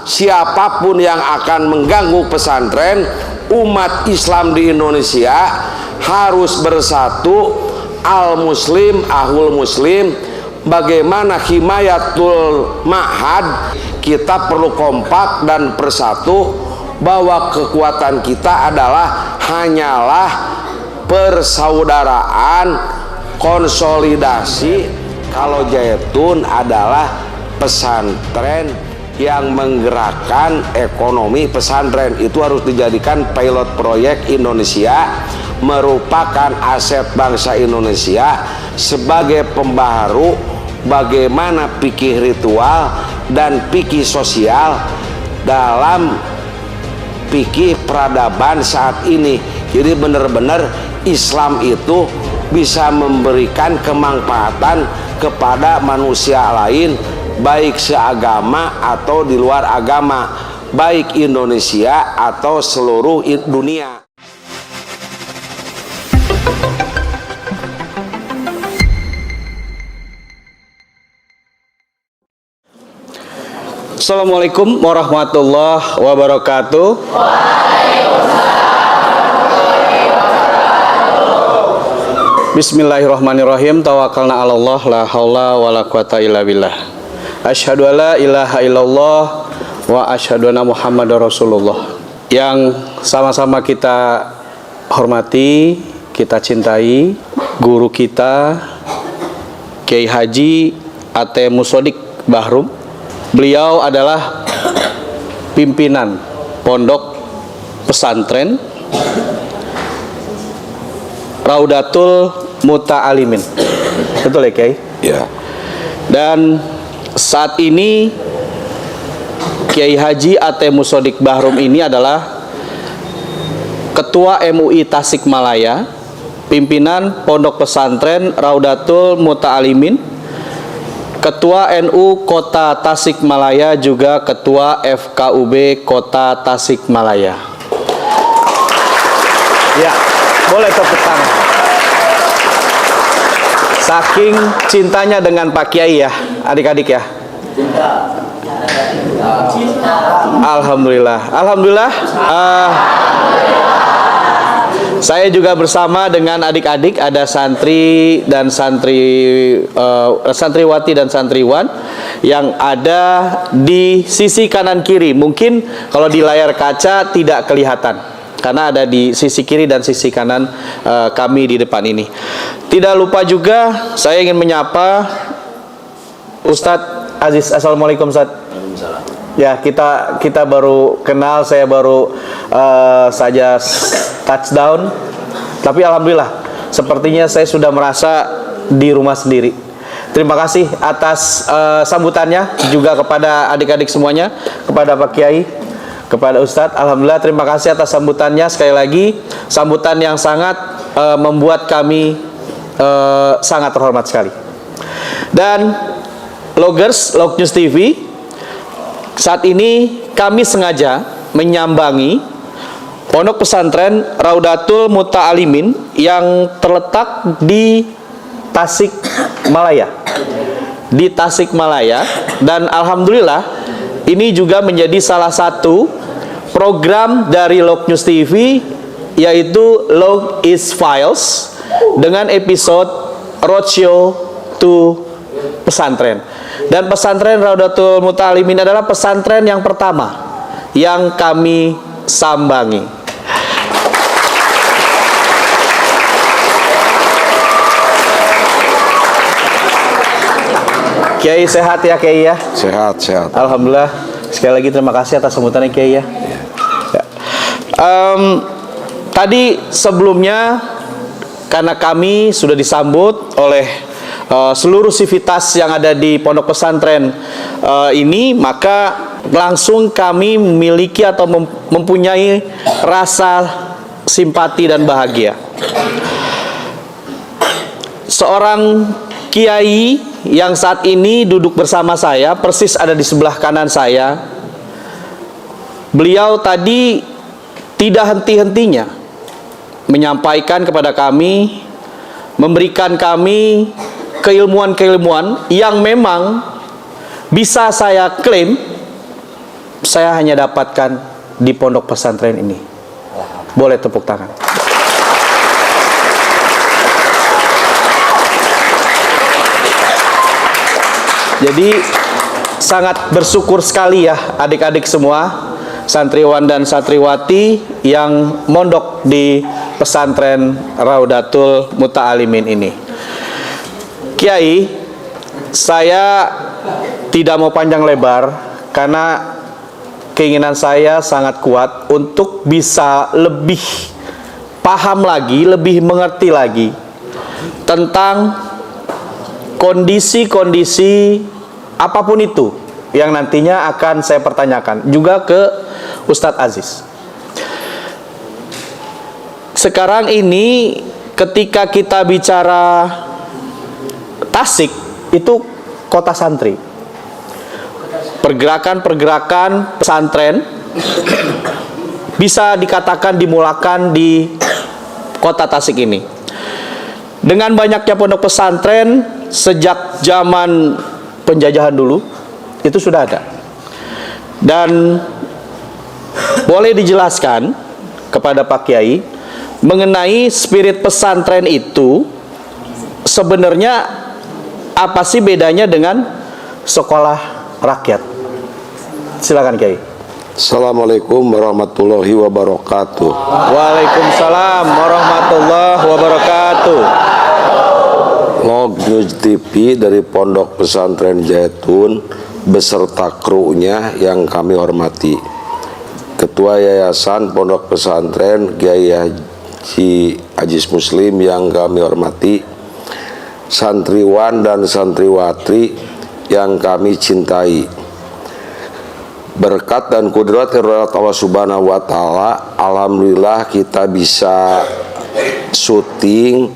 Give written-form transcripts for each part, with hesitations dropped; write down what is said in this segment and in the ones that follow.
siapapun yang akan mengganggu pesantren, umat Islam di Indonesia harus bersatu, al muslim ahul muslim. Bagaimana himayatul ma'had, kita perlu kompak dan bersatu, bahwa kekuatan kita adalah hanyalah persaudaraan, konsolidasi. Kalau Zaitun adalah pesantren yang menggerakkan ekonomi pesantren, itu harus dijadikan pilot proyek Indonesia, merupakan aset bangsa Indonesia sebagai pembaharu bagaimana fikih ritual dan fikih sosial dalam fikih peradaban saat ini. Jadi benar-benar Islam itu bisa memberikan kemanfaatan kepada manusia lain, baik seagama atau di luar agama, baik Indonesia atau seluruh dunia. Assalamualaikum warahmatullahi wabarakatuh. Bismillahirrahmanirrahim. Tawakkalna 'ala Allah, la haula wala quwata illa billah. Asyhadu alla ilaha illallah wa asyhadu anna Muhammadar Rasulullah. Yang sama-sama kita hormati, kita cintai guru kita Kiai Haji A.T. Musodik Bahrum. Beliau adalah pimpinan pondok pesantren Raudatul Muta'alimin. Betul ya, Kiai? Ya. Dan saat ini Kiai Haji A.T. Musodik Bahrum ini adalah Ketua MUI Tasikmalaya, pimpinan Pondok Pesantren Raudatul Muta'alimin, Ketua NU Kota Tasikmalaya, juga Ketua FKUB Kota Tasikmalaya. Ya, boleh tepuk tangan. Saking cintanya dengan Pak Kiai ya, adik-adik ya. Alhamdulillah. Alhamdulillah. Saya juga bersama dengan adik-adik, ada santri dan santriwati dan santriwan yang ada di sisi kanan kiri. Mungkin kalau di layar kaca tidak kelihatan karena ada di sisi kiri dan sisi kanan kami di depan ini. Tidak lupa juga saya ingin menyapa Ustadz Aziz. Assalamualaikum Ustadz. Ya, kita baru kenal, saya baru saja touchdown, tapi alhamdulillah sepertinya saya sudah merasa di rumah sendiri. Terima kasih atas sambutannya, juga kepada adik-adik semuanya, kepada Pak Kiai, kepada Ustadz. Alhamdulillah, terima kasih atas sambutannya. Sekali lagi, sambutan yang sangat membuat kami sangat terhormat sekali. Dan Loggers, Log News TV, saat ini kami sengaja menyambangi Pondok Pesantren Raudatul Muta'alimin yang terletak di Tasikmalaya. Di Tasikmalaya, dan alhamdulillah ini juga menjadi salah satu program dari Log News TV, yaitu Log is Files, dengan episode Roadshow to Pesantren. Dan pesantren Raudatul Muta'alimin adalah pesantren yang pertama yang kami sambangi. Kiai sehat ya, Kiai ya? Sehat, sehat. Alhamdulillah. Sekali lagi terima kasih atas sambutannya, Kiai ya. Tadi sebelumnya, karena kami sudah disambut oleh seluruh sivitas yang ada di pondok pesantren ini, maka langsung kami memiliki atau mempunyai rasa simpati dan bahagia. Seorang kiai yang saat ini duduk bersama saya, persis ada di sebelah kanan saya, beliau tadi tidak henti-hentinya menyampaikan kepada kami, memberikan kami keilmuan-keilmuan yang memang bisa saya klaim saya hanya dapatkan di pondok pesantren ini. Boleh tepuk tangan. Jadi sangat bersyukur sekali ya adik-adik semua, santriwan dan santriwati yang mondok di pesantren Raudatul Muta'alimin ini. Kiai, saya tidak mau panjang lebar karena keinginan saya sangat kuat untuk bisa lebih paham lagi, lebih mengerti lagi tentang kondisi-kondisi apapun itu yang nantinya akan saya pertanyakan juga ke Ustadz Aziz. Sekarang ini ketika kita bicara Tasik, itu kota santri. Pergerakan-pergerakan pesantren bisa dikatakan dimulakan di kota Tasik ini. Dengan banyaknya pondok pesantren sejak zaman penjajahan dulu, itu sudah ada. Dan boleh dijelaskan kepada Pak Kiai mengenai spirit pesantren itu sebenarnya apa sih bedanya dengan sekolah rakyat? Silakan Kiai. Assalamualaikum warahmatullahi wabarakatuh. Waalaikumsalam warahmatullahi wabarakatuh. Log News TV dari Pondok Pesantren Zaitun beserta krunya yang kami hormati. Ketua Yayasan Pondok Pesantren Kiai Haji Aziz Muslim yang kami hormati, santriwan dan santriwati yang kami cintai. Berkat dan kudrat Allah Subhanahu wa Ta'ala, alhamdulillah kita bisa syuting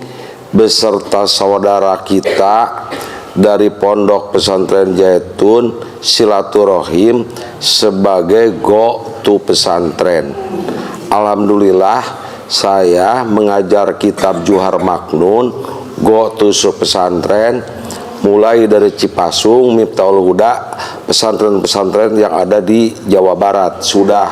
beserta saudara kita dari Pondok Pesantren Zaitun silaturahim sebagai go to pesantren. Alhamdulillah saya mengajar kitab Juhar Maknun go to pesantren mulai dari Cipasung, Miftahul Huda, pesantren-pesantren yang ada di Jawa Barat sudah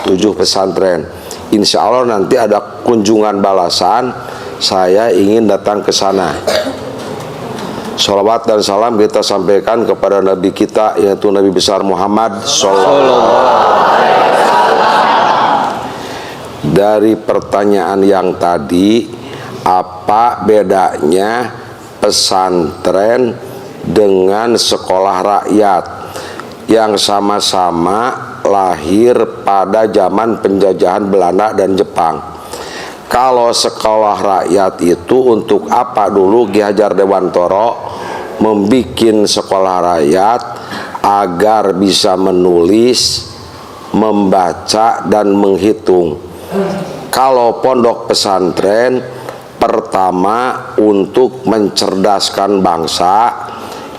7 pesantren. Insya Allah nanti ada kunjungan balasan, saya ingin datang ke sana. Sholawat dan salam kita sampaikan kepada Nabi kita, yaitu Nabi besar Muhammad Sallallahu. Dari pertanyaan yang tadi, apa bedanya pesantren dengan sekolah rakyat yang sama-sama lahir pada zaman penjajahan Belanda dan Jepang? Kalau sekolah rakyat itu untuk apa dulu Ki Hajar Dewantoro membikin sekolah rakyat? Agar bisa menulis, membaca dan menghitung. Kalau pondok pesantren pertama untuk mencerdaskan bangsa,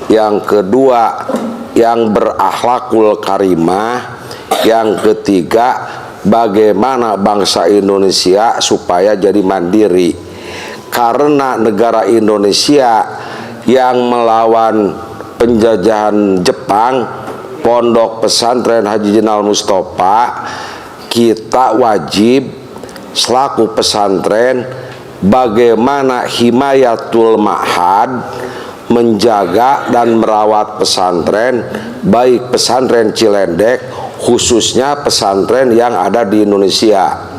yang kedua yang berakhlakul karimah, yang ketiga bagaimana bangsa Indonesia supaya jadi mandiri. Karena negara Indonesia yang melawan penjajahan Jepang, Pondok Pesantren Haji Jenal Mustofa, kita wajib selaku pesantren bagaimana himayatul ma'had, menjaga dan merawat pesantren, baik pesantren Cilendek khususnya pesantren yang ada di Indonesia.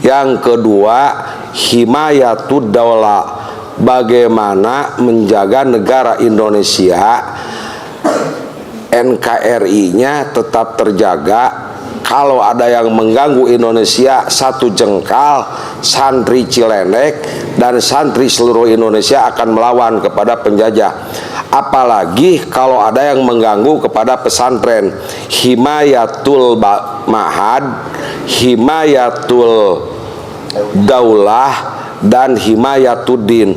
Yang kedua, himayatud daulah, bagaimana menjaga negara Indonesia, NKRI-nya tetap terjaga. Kalau ada yang mengganggu Indonesia satu jengkal, santri Cilendek dan santri seluruh Indonesia akan melawan kepada penjajah. Apalagi kalau ada yang mengganggu kepada pesantren. Himayatul ma'had, himayatul daulah, dan himayatuddin.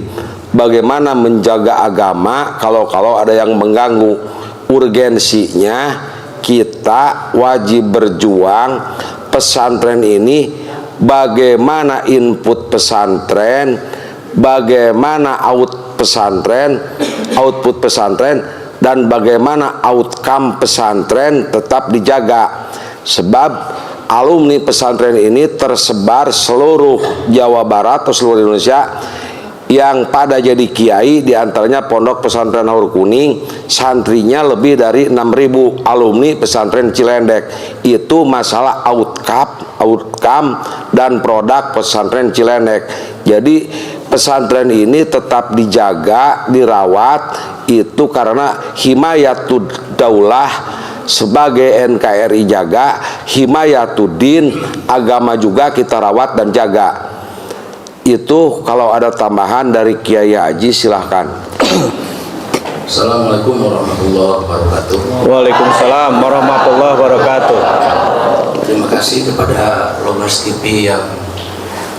Bagaimana menjaga agama kalau ada yang mengganggu. Urgensinya kita wajib berjuang pesantren ini, bagaimana input pesantren, bagaimana output pesantren, dan bagaimana outcome pesantren tetap dijaga. Sebab alumni pesantren ini tersebar seluruh Jawa Barat atau seluruh Indonesia, yang pada jadi kiai diantaranya Pondok Pesantren Haur Kuning, santrinya lebih dari 6.000 alumni pesantren Cilendek. Itu masalah outcome dan produk pesantren Cilendek. Jadi pesantren ini tetap dijaga, dirawat, itu karena himayatud daulah sebagai NKRI jaga, himayatuddin agama juga kita rawat dan jaga. Itu kalau ada tambahan dari Kiai Haji silahkan. Assalamualaikum warahmatullahi wabarakatuh. Waalaikumsalam warahmatullahi wabarakatuh. Terima kasih kepada Lomas TV yang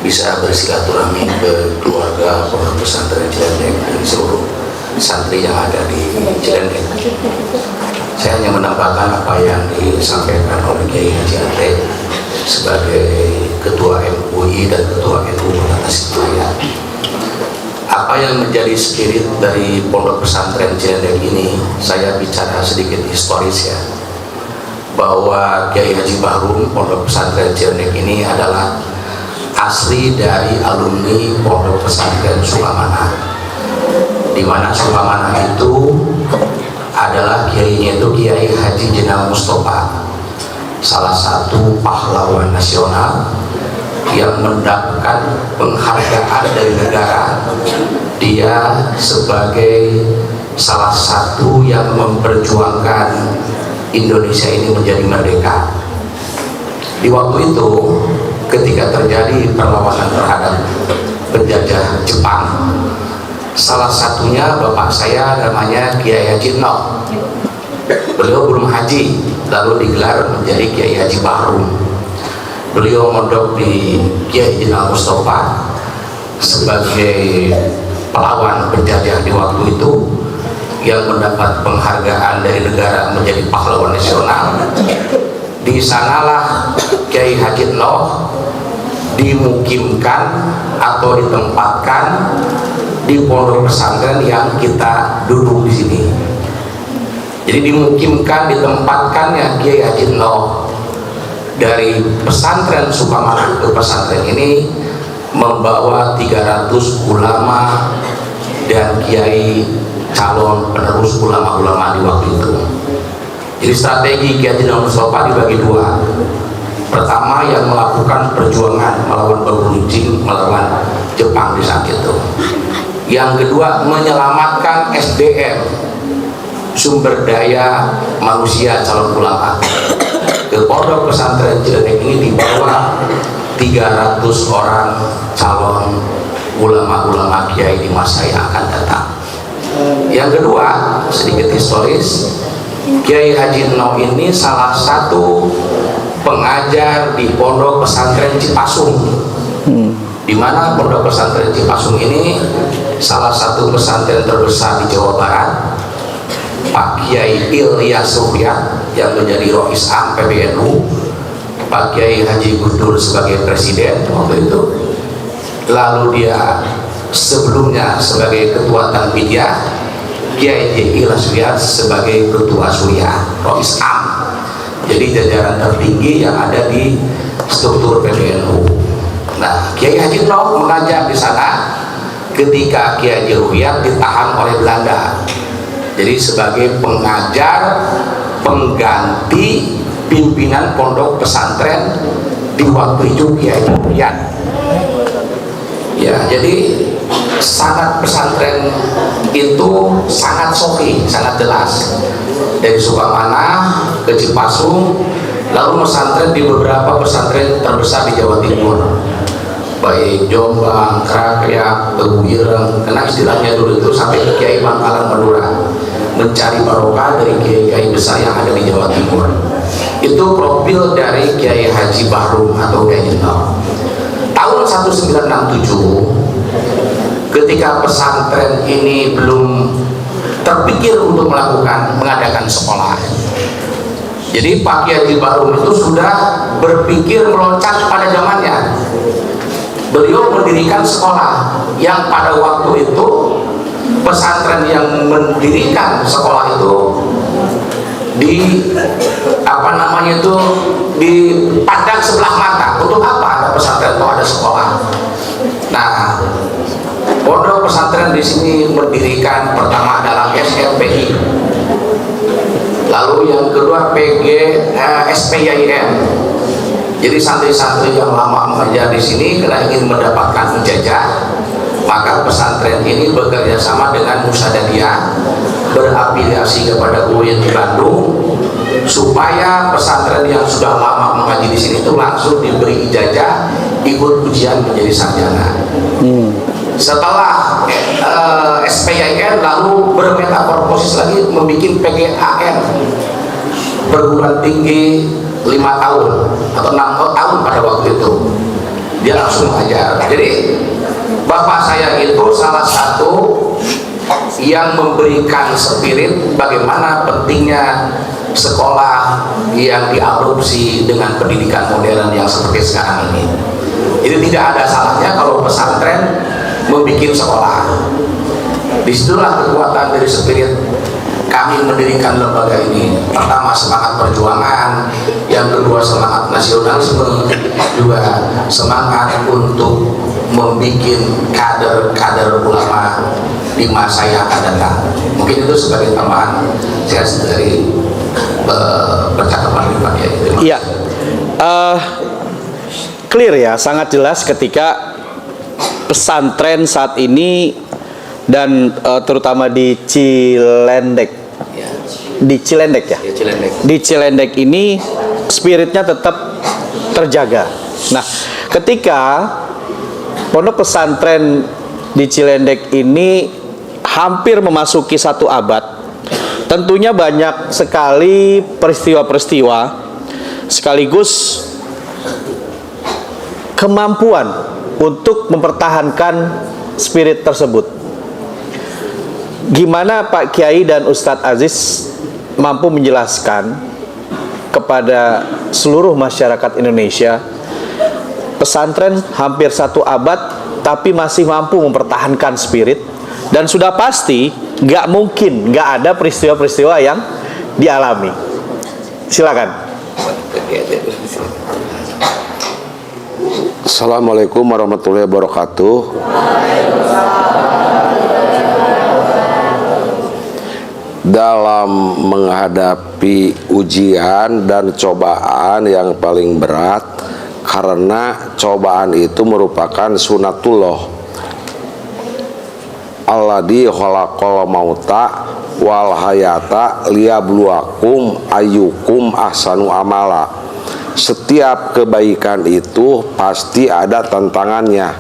bisa bersilaturahmi ke keluarga pondok pesantren Cilendek dan seluruh santri yang ada di Cilendek. Saya hanya menambahkan apa yang disampaikan oleh Kiai Haji Andre sebagai Ketua MUI dan Ketua NU Kota Tasikmalaya. Apa yang menjadi spirit dari pondok pesantren Cilendek ini, saya bicara sedikit historis ya, bahwa Kiai Haji Bahrum pondok pesantren Cilendek ini adalah asli dari alumni pondok pesantren Sukamana, di mana Sukamana itu adalah kiainya itu Kiai Haji Jenal Mustafa, salah satu pahlawan nasional yang mendapatkan penghargaan dari negara. Dia sebagai salah satu yang memperjuangkan Indonesia ini menjadi merdeka. Di waktu itu ketika terjadi perlawanan terhadap penjajah Jepang, salah satunya bapak saya namanya Kiai Haji Noh. Beliau belum haji, lalu digelar menjadi Kiai Haji Bahrum. Beliau mondok di Kiai Jenal Mustafa sebagai pahlawan penjajah di waktu itu yang mendapat penghargaan dari negara menjadi pahlawan nasional. Di sanalah Kiai Haji Noh dimukimkan atau ditempatkan di pondok pesantren yang kita duduk di sini. Jadi dimukimkan, ditempatkannya Kiai Haji Noh dari pesantren Sukamana ke pesantren ini membawa 300 ulama dan kiai calon penerus ulama-ulama di waktu itu. Jadi strategi Kiai Haji Jenal Mustafa dibagi dua. Pertama yang melakukan perjuangan melawan berguncing, melawan Jepang di saat itu. Yang kedua menyelamatkan SDM, sumber daya manusia calon ulama. Ke pondok pesantren Cilendek ini dibawa 300 orang calon ulama-ulama kiai di masa yang akan datang. Yang kedua, sedikit historis, Kiai Haji Noh ini salah satu pengajar di pondok pesantren Cipasung, di mana pondok pesantren Cipasung ini salah satu pesantren terbesar di Jawa Barat. Pak Kiai Ilyas Ruhyat yang menjadi Rois Am PBNU, Pak Kiai Haji Gusdur sebagai presiden waktu itu, lalu dia sebelumnya sebagai ketua Tanbidiyah, Kiai Ilyas Ruhyat sebagai ketua Suriah Rois Am. Jadi jajaran tertinggi yang ada di struktur PBNU. Nah, Kiai Haji Noh mengajar di sana ketika Kiai Haji Ruhyat ditahan oleh Belanda. Jadi sebagai pengajar pengganti pimpinan pondok pesantren di waktu itu Kiai Haji Ruhyat. Ya, jadi sangat pesantren itu sangat sofi, sangat jelas. Dari Sukamana ke Cipasung, lalu pesantren di beberapa pesantren terbesar di Jawa Timur, baik Jombang, Keraklyak, Teguh Ireng, karena istilahnya dulu itu sampai ke Kiai Bangkalan Madura, mencari barokah dari kiai-kiai besar yang ada di Jawa Timur. Itu profil dari Kiai Haji Bahrum atau Kiai Jenal. Tahun 1967, ketika pesantren ini belum terpikir untuk mengadakan sekolah, jadi Pak Kiai Haji Bahrum itu sudah berpikir meloncat pada zamannya. Beliau mendirikan sekolah yang pada waktu itu pesantren yang mendirikan sekolah itu dipandang sebelah mata. Untuk apa ada pesantren atau ada sekolah? Nah, pondok pesantren di sini mendirikan pertama adalah SFPI, lalu yang kedua SPIM. Jadi santri-santri yang lama mengajar di sini karena ingin mendapatkan ijazah, maka pesantren ini bekerja sama dengan Musadadiyah, berafiliasi kepada UIN di Bandung, supaya pesantren yang sudah lama mengaji di sini itu langsung diberi ijazah ikut ujian menjadi sarjana. Setelah SPIN lalu bermetamorfosis lagi membuat PGAN, perguruan tinggi 5 tahun atau 6 tahun pada waktu itu dia langsung mengajar. Jadi bapak saya itu salah satu yang memberikan spirit bagaimana pentingnya sekolah yang diadopsi dengan pendidikan modern yang seperti sekarang ini. Jadi tidak ada salahnya kalau pesantren membuat sekolah. Disitulah kekuatan dari spirit kami mendirikan lembaga ini. Pertama semangat perjuangan, yang kedua semangat nasionalisme, juga semangat untuk membuat kader-kader ulama di masa yang akan datang. Mungkin itu sebagai tambahan saya dari percakapan Pak ya. Iya, clear ya, sangat jelas ketika pesantren saat ini dan terutama di Cilendek, di Cilendek ya, di Cilendek ini spiritnya tetap terjaga. Nah, ketika pondok pesantren di Cilendek ini hampir memasuki 1 abad, tentunya banyak sekali peristiwa-peristiwa sekaligus kemampuan untuk mempertahankan spirit tersebut. Gimana Pak Kiai dan Ustadz Aziz mampu menjelaskan kepada seluruh masyarakat Indonesia, pesantren hampir 1 abad tapi masih mampu mempertahankan spirit, dan sudah pasti nggak mungkin nggak ada peristiwa-peristiwa yang dialami. Silakan. Assalamualaikum warahmatullahi wabarakatuh. Dalam menghadapi ujian dan cobaan yang paling berat, karena cobaan itu merupakan sunatullah, alladzi khalaqal mauta wal hayata liyabluwakum ayyukum ahsanu amala. Setiap kebaikan itu pasti ada tantangannya.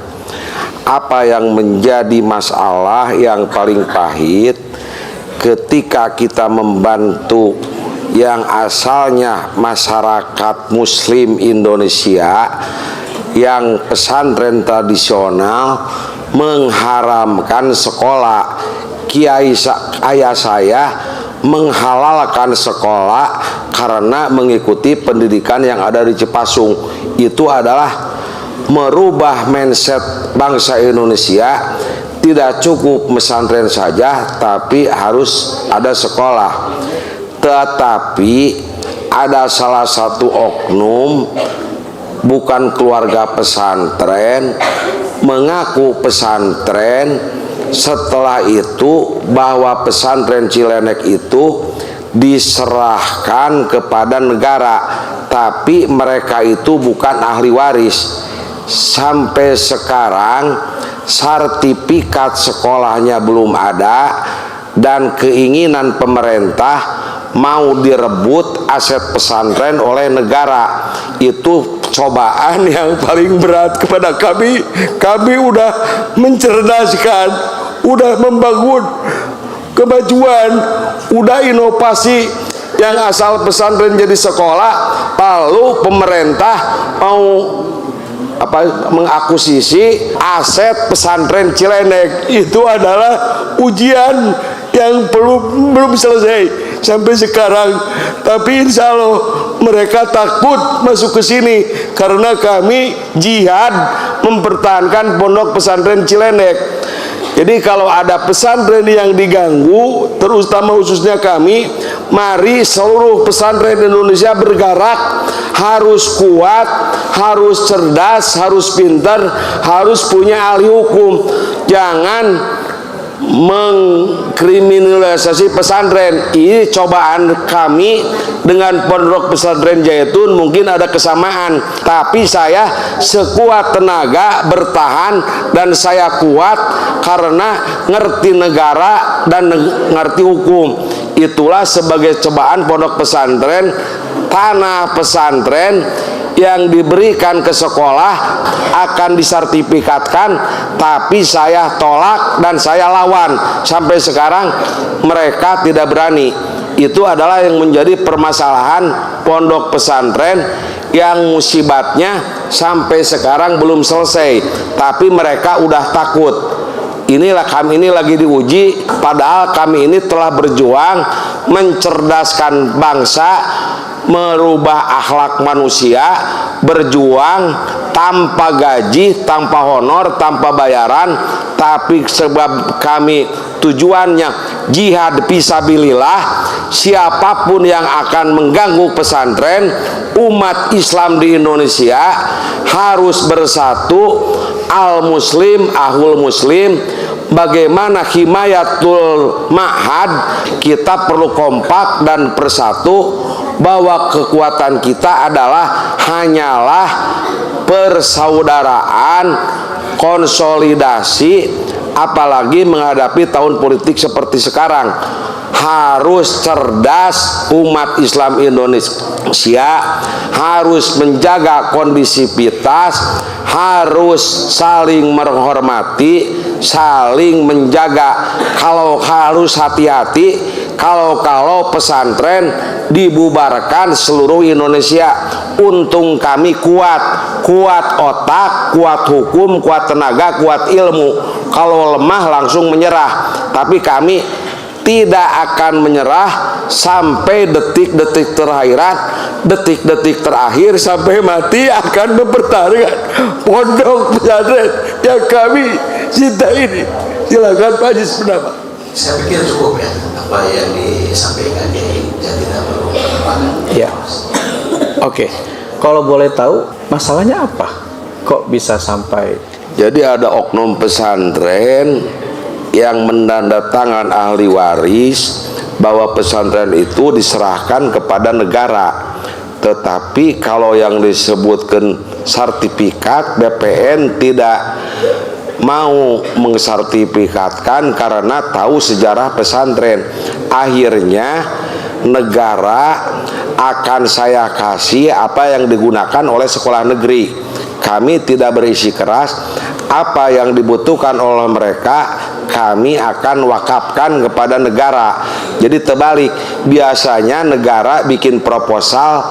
Apa yang menjadi masalah yang paling pahit ketika kita membantu yang asalnya masyarakat muslim Indonesia yang pesantren tradisional mengharamkan sekolah. Kiai ayah saya menghalalkan sekolah karena mengikuti pendidikan yang ada di Cipasung. Itu adalah merubah mindset bangsa Indonesia. Tidak cukup pesantren saja, tapi harus ada sekolah. Tetapi ada salah satu oknum bukan keluarga pesantren mengaku pesantren, setelah itu bahwa pesantren Cilendek itu diserahkan kepada negara, tapi mereka itu bukan ahli waris. Sampai sekarang sertifikat sekolahnya belum ada, dan keinginan pemerintah mau direbut aset pesantren oleh negara. Itu cobaan yang paling berat kepada kami. Kami udah mencerdaskan, udah membangun kemajuan, udah inovasi yang asal pesantren jadi sekolah, lalu pemerintah mau mengakuisisi aset pesantren Cilendek. Itu adalah ujian yang belum selesai sampai sekarang. Tapi insya Allah mereka takut masuk ke sini karena kami jihad mempertahankan pondok pesantren Cilendek. Jadi kalau ada pesantren yang diganggu, terutama khususnya kami, mari seluruh pesantren Indonesia bergerak, harus kuat, harus cerdas, harus pintar, harus punya ahli hukum. Jangan mengkriminalisasi pesantren. Ini cobaan kami dengan Pondok Pesantren Zaitun. Mungkin ada kesamaan, tapi saya sekuat tenaga bertahan, dan saya kuat karena ngerti negara dan ngerti hukum. Itulah sebagai cobaan pondok pesantren. Tanah pesantren yang diberikan ke sekolah akan disertifikatkan, tapi saya tolak dan saya lawan. Sampai sekarang mereka tidak berani. Itu adalah yang menjadi permasalahan pondok pesantren yang musibatnya sampai sekarang belum selesai, tapi mereka udah takut. Inilah kami ini lagi diuji, padahal kami ini telah berjuang mencerdaskan bangsa, merubah akhlak manusia, berjuang tanpa gaji, tanpa honor, tanpa bayaran. Tapi sebab kami tujuannya jihad fisabilillah, siapapun yang akan mengganggu pesantren, umat Islam di Indonesia harus bersatu, al muslim ahul muslim. Bagaimana himayatul ma'had, kita perlu kompak dan bersatu, bahwa kekuatan kita adalah hanyalah persaudaraan, konsolidasi. Apalagi menghadapi tahun politik seperti sekarang, harus cerdas umat Islam Indonesia, harus menjaga kondisivitas, harus saling menghormati, saling menjaga. Kalau harus hati-hati kalau pesantren dibubarkan seluruh Indonesia. Untung kami kuat otak, kuat hukum, kuat tenaga, kuat ilmu. Kalau lemah langsung menyerah. Tapi kami tidak akan menyerah sampai detik-detik terakhir, sampai mati akan mempertaruhkan pondok pesantren yang kami cinta ini. Silakan Pak Haji pendapat. Saya pikir cukup ya apa yang disampaikan di tidak perlu pengembangan. Ya. Oke. Kalau boleh tahu masalahnya apa? Kok bisa sampai? Jadi ada oknum pesantren yang menandatangan ahli waris bahwa pesantren itu diserahkan kepada negara. Tetapi kalau yang disebutkan sertifikat, BPN tidak mau mengsertifikatkan karena tahu sejarah pesantren. Akhirnya negara akan saya kasih apa yang digunakan oleh sekolah negeri. Kami tidak berisi keras. Apa yang dibutuhkan oleh mereka kami akan wakafkan kepada negara. Jadi terbalik, biasanya negara bikin proposal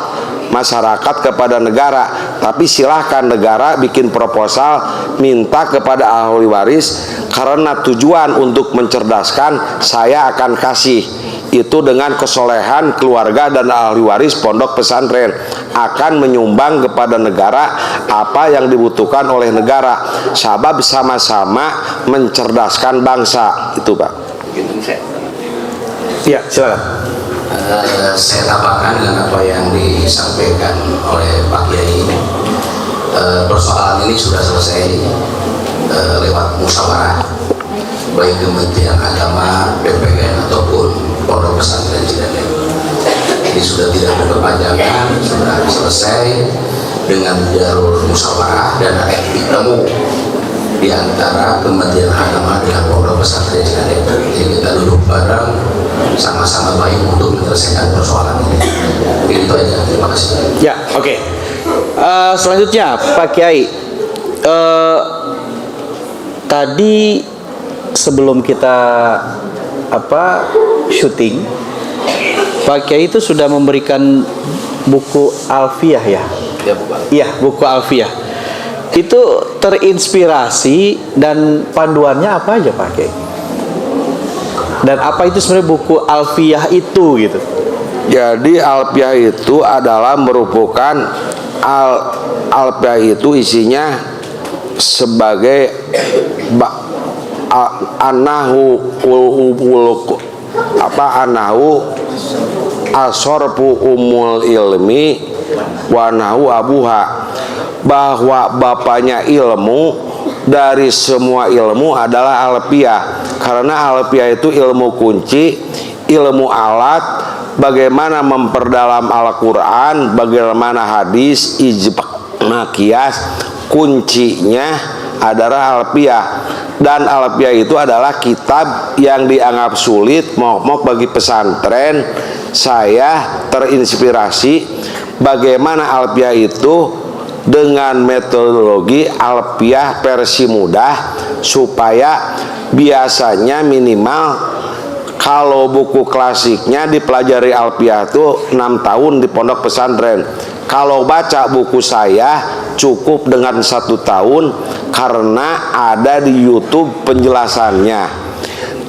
masyarakat kepada negara, tapi silahkan negara bikin proposal minta kepada ahli waris, karena tujuan untuk mencerdaskan. Saya akan kasih itu dengan kesolehan keluarga dan ahli waris pondok pesantren akan menyumbang kepada negara apa yang dibutuhkan oleh negara, sabab sama-sama mencerdaskan bangsa. Itu Pak. Ya, silakan. Saya tambahkan dengan apa yang disampaikan oleh Pak Kiai. Persoalan ini sudah selesai lewat musyawarah, baik Kementerian Agama, BPN ataupun Pondok Pesantren Ciledug. Ini sudah tidak berkepanjangan, sudah selesai dengan jalur musyawarah dan ada titik temu di antara Kementerian Agama dengan Pondok Pesantren Ciledug. Jadi kita duduk bareng, sama-sama baik untuk menyelesaikan persoalan ini. Itu aja, terima kasih. Ya, oke. Selanjutnya Pak Kiai, tadi sebelum kita syuting, Pak Kiai itu sudah memberikan buku Alfiyah ya? Iya, buku Alfiyah. Itu terinspirasi dan panduannya apa aja Pak Kiai? Dan apa itu sebenarnya buku Alfiyah itu gitu? Jadi Alfiyah itu adalah merupakan Alfiyah itu isinya sebagai anahu asorpu umul ilmi wanahu abuha, bahwa bapaknya ilmu dari semua ilmu adalah alfiah, karena alfiah itu ilmu kunci, ilmu alat, bagaimana memperdalam Al-Quran, bagaimana hadis, ijma, qiyas, kuncinya adalah alfiah. Dan alfiah itu adalah kitab yang dianggap sulit momok bagi pesantren. Saya terinspirasi bagaimana alfiah itu dengan metodologi alfiah versi mudah, supaya biasanya minimal kalau buku klasiknya dipelajari alfiah itu 6 tahun di pondok pesantren. Kalau baca buku saya cukup dengan 1 tahun, karena ada di YouTube penjelasannya.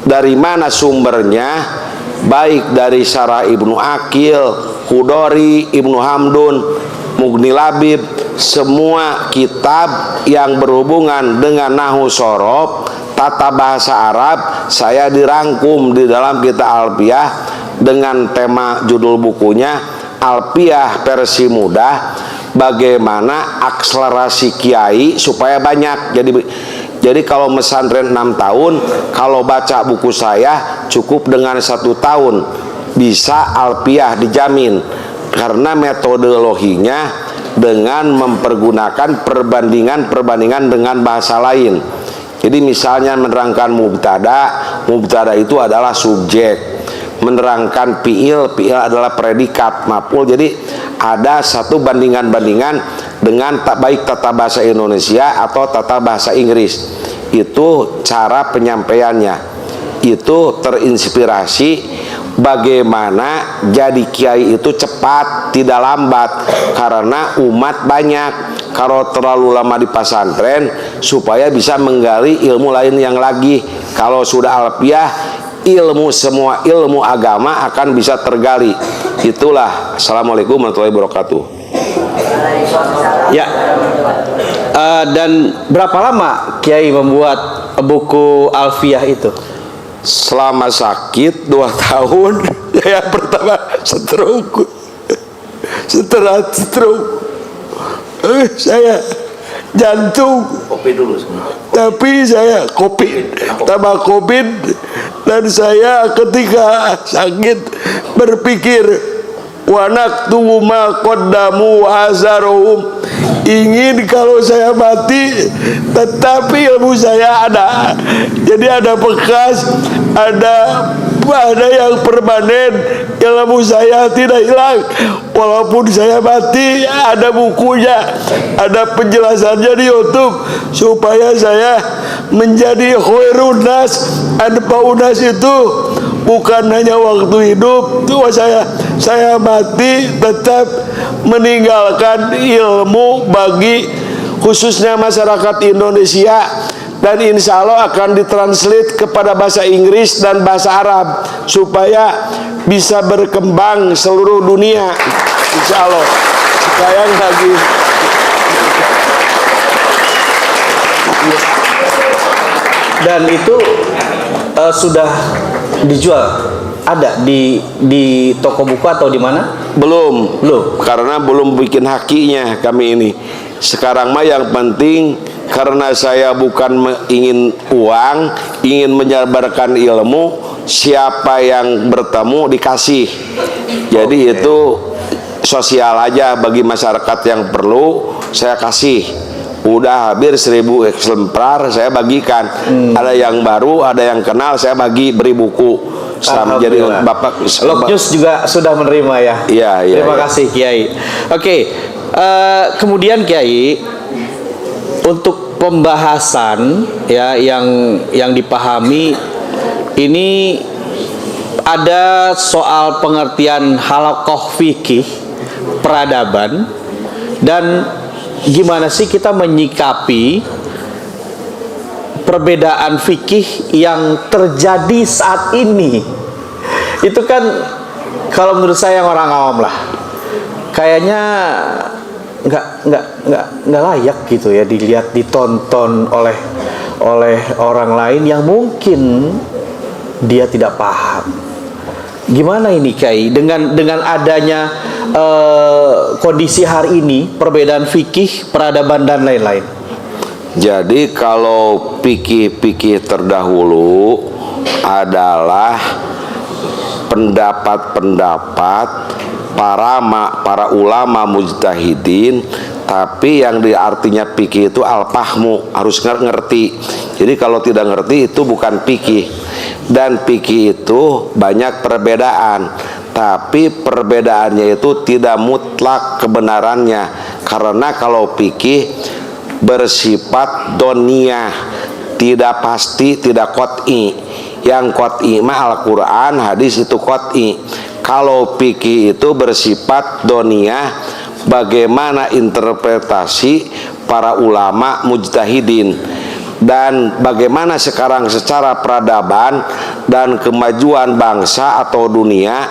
Dari mana sumbernya? Baik dari Syarah Ibnu Aqil, Qudori, Ibnu Hamdun, Mughni Labib, semua kitab yang berhubungan dengan nahwu shorof, tata bahasa Arab, saya dirangkum di dalam kitab alfiah dengan tema judul bukunya Alfiah versi mudah, bagaimana akselerasi kiai supaya banyak. Jadi kalau pesantren 6 tahun, kalau baca buku saya cukup dengan 1 tahun bisa alfiah dijamin, karena metodologinya dengan mempergunakan perbandingan dengan bahasa lain. Jadi misalnya menerangkan mubtada itu adalah subjek, menerangkan fiil adalah predikat, maf'ul. Jadi ada satu bandingan-bandingan dengan baik tata bahasa Indonesia atau tata bahasa Inggris. Itu cara penyampaiannya. Itu terinspirasi bagaimana jadi kiai itu cepat, tidak lambat, karena umat banyak. Kalau terlalu lama di pesantren, supaya bisa menggali ilmu lain yang lagi. Kalau sudah alfiah, semua ilmu agama akan bisa tergali. Itulah. Assalamualaikum warahmatullahi wabarakatuh. Ya. Dan berapa lama Kiai membuat buku alfiah itu? Selama sakit 2 tahun. Saya pertama stroke. Setelah stroke saya jantung. Kopi dulu semua. Tapi saya tambah COVID, dan saya ketika sakit berpikir, wanak tuwuma qaddamu azarohum, ingin kalau saya mati tetapi ilmu saya ada. Jadi ada bekas, ada yang permanen, ilmu saya tidak hilang. Walaupun saya mati, ada bukunya, ada penjelasannya di YouTube, supaya saya menjadi khairun nas, anfa'un nas. Itu bukan hanya waktu hidup, tuh saya mati tetap meninggalkan ilmu bagi khususnya masyarakat Indonesia, dan insya Allah akan ditranslate kepada bahasa Inggris dan bahasa Arab supaya bisa berkembang seluruh dunia, insya Allah. Sekalian lagi dan itu sudah dijual, ada di toko buku atau di mana? belum, karena belum bikin hakinya kami ini. Sekarang mah yang penting, karena saya bukan ingin uang, ingin menyebarkan ilmu, siapa yang bertemu dikasih. Jadi itu sosial aja, bagi masyarakat yang perlu saya kasih. Udah hampir 1000 eksemplar saya bagikan. Ada yang baru, ada yang kenal, saya beri buku. Jadi Bapak Lok News juga sudah menerima ya. Iya. Terima kasih Kiai. Oke, kemudian Kiai, untuk pembahasan ya yang dipahami ini ada soal pengertian halaqah fikih, peradaban, dan gimana sih kita menyikapi perbedaan fikih yang terjadi saat ini. Itu kan kalau menurut saya yang orang awam lah, kayaknya nggak layak gitu ya dilihat, ditonton oleh oleh orang lain yang mungkin dia tidak paham. Gimana ini Kiai dengan adanya kondisi hari ini, perbedaan fikih, peradaban dan lain-lain? Jadi kalau fikih-fikih terdahulu adalah pendapat-pendapat para ulama mujtahidin, tapi yang artinya fikih itu al-fahmu, harus ngerti. Jadi kalau tidak ngerti itu bukan fikih. Dan fikih itu banyak perbedaan, tapi perbedaannya itu tidak mutlak kebenarannya, karena kalau fikih bersifat doniyah, tidak pasti, tidak qot'i. Yang qot'i mah Al-Quran, hadis itu qot'i. Kalau fikih itu bersifat doniyah, bagaimana interpretasi para ulama mujtahidin, dan bagaimana sekarang secara peradaban dan kemajuan bangsa atau dunia,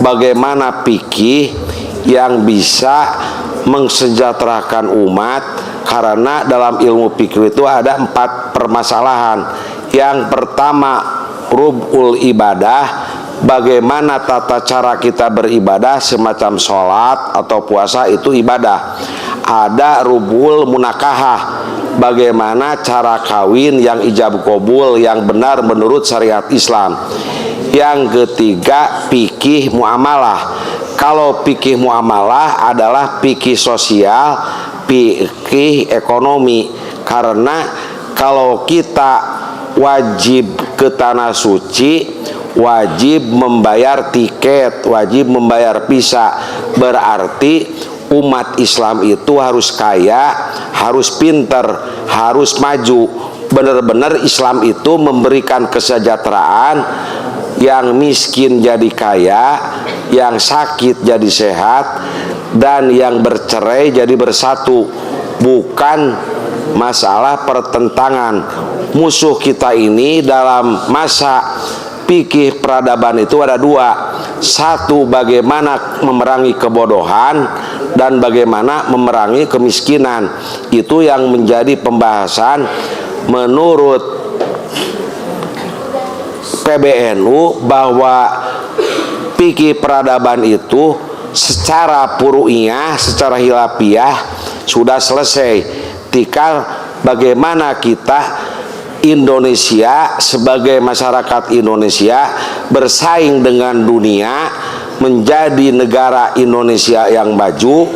bagaimana fikih yang bisa mensejahterakan umat. Karena dalam ilmu fikih itu ada 4 permasalahan. Yang pertama, rub'ul ibadah, bagaimana tata cara kita beribadah, semacam sholat atau puasa itu ibadah. Ada rub'ul munakahah, bagaimana cara kawin yang ijab qabul yang benar menurut syariat Islam. Yang ketiga, fikih muamalah. Kalau fikih muamalah adalah fikih sosial, fikih ekonomi. Karena kalau kita wajib ke tanah suci, wajib membayar tiket, wajib membayar visa, berarti umat Islam itu harus kaya, harus pinter, harus maju. Benar-benar Islam itu memberikan kesejahteraan, yang miskin jadi kaya, yang sakit jadi sehat, dan yang bercerai jadi bersatu. Bukan masalah pertentangan. Musuh kita ini dalam masa fikih peradaban itu ada 2. Satu, bagaimana memerangi kebodohan, dan bagaimana memerangi kemiskinan. Itu yang menjadi pembahasan menurut PBNU, bahwa fikih peradaban itu secara furu'iyah, secara hilafiyah sudah selesai. Tinggal bagaimana kita Indonesia sebagai masyarakat Indonesia bersaing dengan dunia, menjadi negara Indonesia yang maju,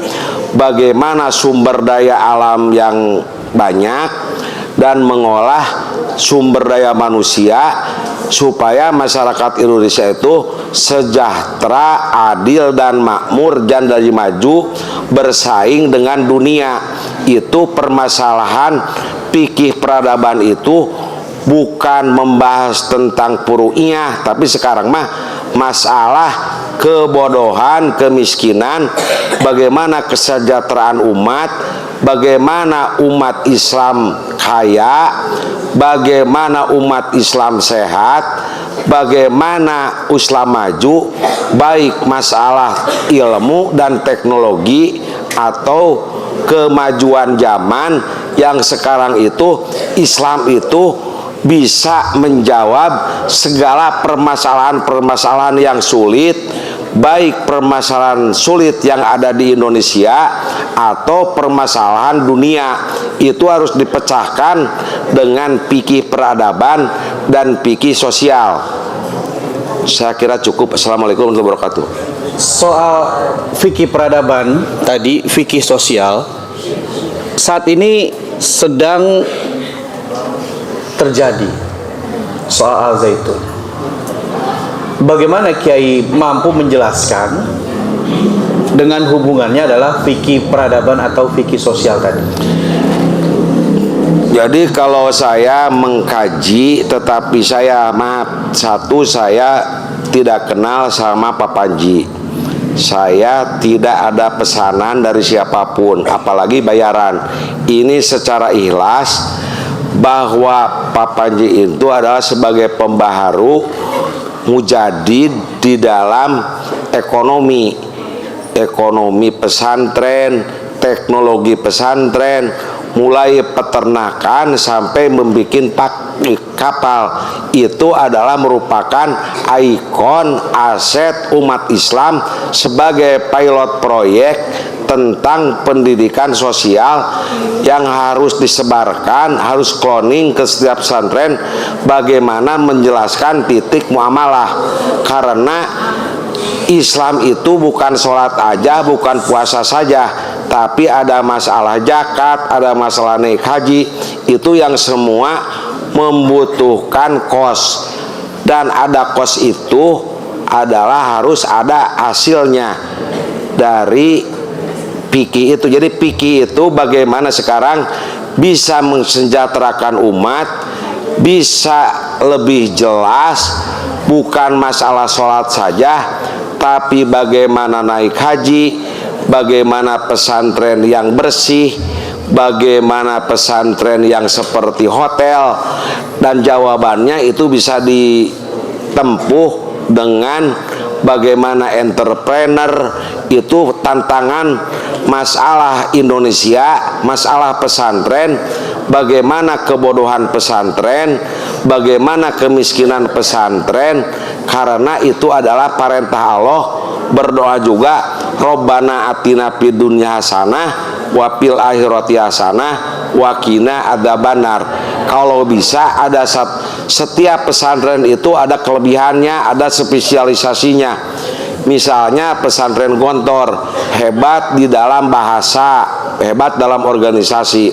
bagaimana sumber daya alam yang banyak, dan mengolah sumber daya manusia supaya masyarakat Indonesia itu sejahtera, adil dan makmur, dan dari maju bersaing dengan dunia. Itu permasalahan fikih peradaban itu bukan membahas tentang furu'iyah, tapi sekarang mah masalah kebodohan, kemiskinan, bagaimana kesejahteraan umat, bagaimana umat Islam kaya, bagaimana umat Islam sehat, bagaimana Islam maju, baik masalah ilmu dan teknologi atau kemajuan zaman yang sekarang itu. Islam itu bisa menjawab segala permasalahan-permasalahan yang sulit, baik permasalahan sulit yang ada di Indonesia atau permasalahan dunia. Itu harus dipecahkan dengan fikih peradaban dan fikih sosial. Saya kira cukup. Assalamualaikum warahmatullahi wabarakatuh. Soal fikih peradaban tadi, fikih sosial saat ini sedang terjadi soal Al-Zaitun. Bagaimana Kiai mampu menjelaskan dengan hubungannya adalah fikih peradaban atau fikih sosial tadi? Jadi kalau saya mengkaji, tetapi saya tidak kenal sama Pak Panji. Saya tidak ada pesanan dari siapapun, apalagi bayaran. Ini secara ikhlas, bahwa Pak Panji itu adalah sebagai pembaharu mujadid di dalam ekonomi pesantren, teknologi pesantren, mulai peternakan sampai membuat kapal. Itu adalah merupakan ikon aset umat Islam sebagai pilot proyek tentang pendidikan sosial yang harus disebarkan, harus cloning ke setiap pesantren, bagaimana menjelaskan titik muamalah. Karena Islam itu bukan sholat aja, bukan puasa saja, tapi ada masalah zakat, ada masalah naik haji, itu yang semua membutuhkan kos. Dan ada kos itu adalah harus ada hasilnya dari fikih itu. Jadi fikih itu bagaimana sekarang bisa mensejahterakan umat, bisa lebih jelas, bukan masalah sholat saja, tapi bagaimana naik haji, bagaimana pesantren yang bersih, bagaimana pesantren yang seperti hotel. Dan jawabannya itu bisa ditempuh dengan bagaimana entrepreneur. Itu tantangan masalah Indonesia, masalah pesantren, bagaimana kebodohan pesantren, bagaimana kemiskinan pesantren. Karena itu adalah perintah Allah. Berdoa juga, Robbana atina fid dunya hasanah wa fil akhirati hasanah wa qina adzabannar. Kalau bisa ada setiap pesantren itu ada kelebihannya, ada spesialisasinya. Misalnya pesantren Gontor hebat di dalam bahasa, hebat dalam organisasi.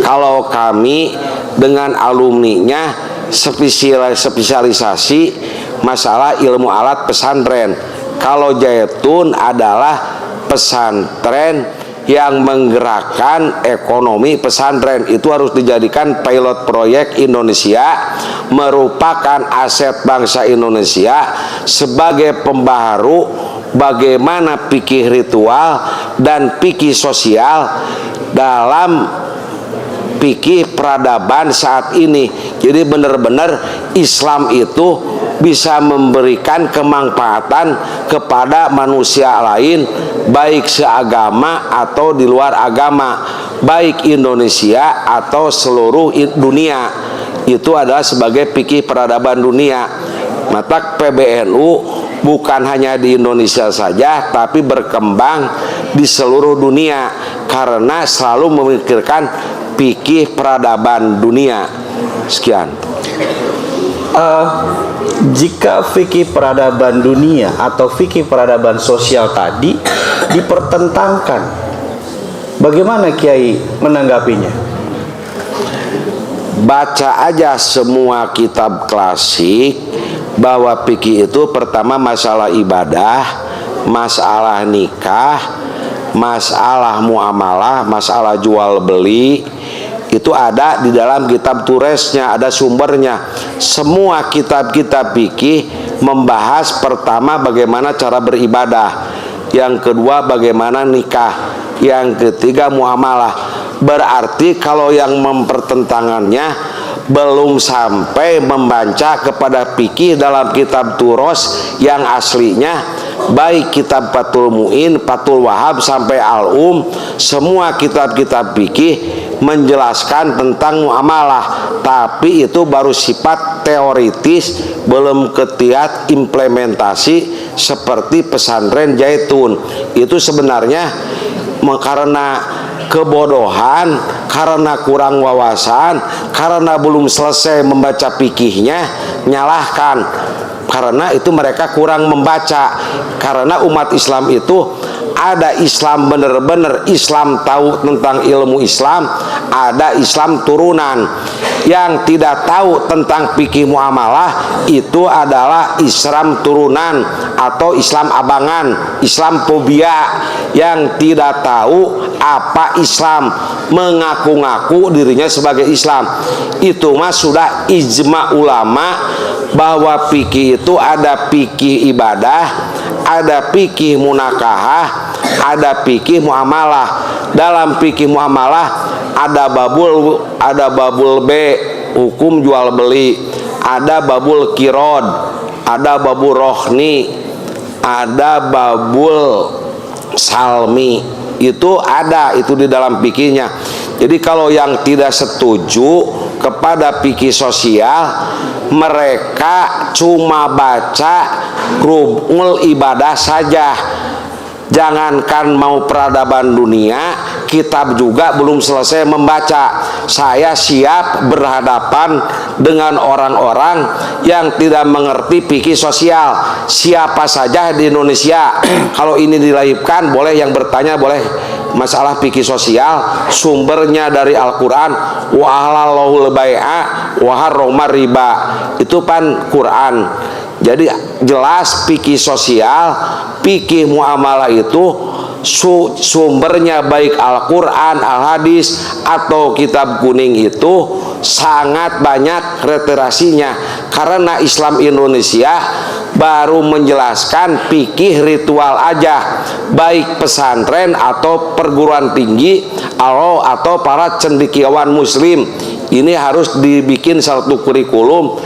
Kalau kami dengan alumninya spesialisasi masalah ilmu alat pesantren. Kalau Zaitun adalah pesantren yang menggerakkan ekonomi pesantren. Itu harus dijadikan pilot proyek Indonesia, merupakan aset bangsa Indonesia sebagai pembaharu bagaimana fikih ritual dan fikih sosial dalam fikih peradaban saat ini. Jadi benar-benar Islam itu bisa memberikan kemanfaatan kepada manusia lain, baik seagama atau di luar agama, baik Indonesia atau seluruh dunia. Itu adalah sebagai fikih peradaban dunia. Maka PBNU bukan hanya di Indonesia saja, tapi berkembang di seluruh dunia karena selalu memikirkan fikih peradaban dunia. Sekian. Jika fikih peradaban dunia atau fikih peradaban sosial tadi dipertentangkan, bagaimana Kiai menanggapinya? Baca aja semua kitab klasik bahwa fikih itu pertama masalah ibadah, masalah nikah, masalah muamalah, masalah jual beli. Itu ada di dalam kitab turesnya, ada sumbernya. Semua kitab-kitab fikih membahas pertama bagaimana cara beribadah, yang kedua bagaimana nikah, yang ketiga muamalah. Berarti kalau yang mempertentangannya belum sampai membaca kepada fikih dalam kitab turos yang aslinya, baik kitab Fathul Mu'in, Fathul Wahab sampai Al-Um, semua kitab-kitab fikih menjelaskan tentang muamalah, tapi itu baru sifat teoritis, belum ketiak implementasi seperti pesantren Zaitun. Itu sebenarnya karena kebodohan, karena kurang wawasan, karena belum selesai membaca fikihnya, nyalahkan. Karena itu mereka kurang membaca. Karena umat Islam itu ada Islam benar-benar Islam tahu tentang ilmu Islam, ada Islam turunan. Yang tidak tahu tentang fikih muamalah itu adalah Islam turunan atau Islam abangan, Islam fobia, yang tidak tahu apa Islam, mengaku-ngaku dirinya sebagai Islam. Itu mah sudah ijma ulama bahwa fikih itu ada fikih ibadah, ada fikih munakahah, ada fikih muamalah. Dalam fikih muamalah ada babul B, hukum jual beli, ada babul kirod, ada babul rohni, ada babul salmi. Itu ada, itu di dalam fikihnya. Jadi kalau yang tidak setuju kepada fikih sosial, mereka cuma baca rukun ibadah saja. Jangankan mau peradaban dunia, kitab juga belum selesai membaca. Saya siap berhadapan dengan orang-orang yang tidak mengerti fikih sosial. Siapa saja di Indonesia. Kalau ini dilahirkan, boleh yang bertanya, boleh masalah fikih sosial, sumbernya dari Al-Quran. Wa ahlallahu al-bai'a wa harrama riba. Itu kan Quran. Jadi jelas fikih sosial, fikih muamalah itu sumbernya baik Al-Quran, Al-Hadis atau kitab kuning itu sangat banyak literasinya. Karena Islam Indonesia baru menjelaskan fikih ritual aja, baik pesantren atau perguruan tinggi atau para cendekiawan muslim. Ini harus dibikin satu kurikulum,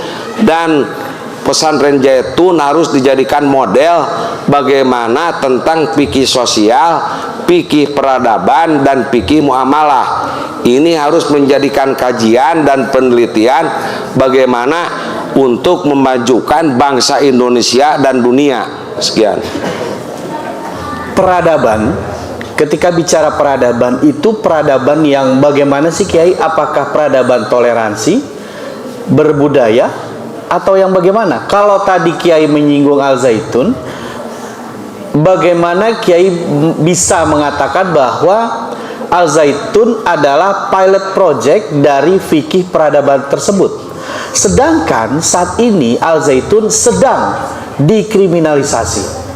dan pesantren Zaitun harus dijadikan model bagaimana tentang fikih sosial, fikih peradaban, dan fikih muamalah. Ini harus menjadikan kajian dan penelitian bagaimana untuk memajukan bangsa Indonesia dan dunia. Sekian. Peradaban, ketika bicara peradaban itu peradaban yang bagaimana sih Kiai? Apakah peradaban toleransi, berbudaya, atau yang bagaimana? Kalau tadi Kiai menyinggung Al-Zaitun, bagaimana Kiai bisa mengatakan bahwa Al-Zaitun adalah pilot project dari fikih peradaban tersebut? Sedangkan saat ini Al-Zaitun sedang dikriminalisasi.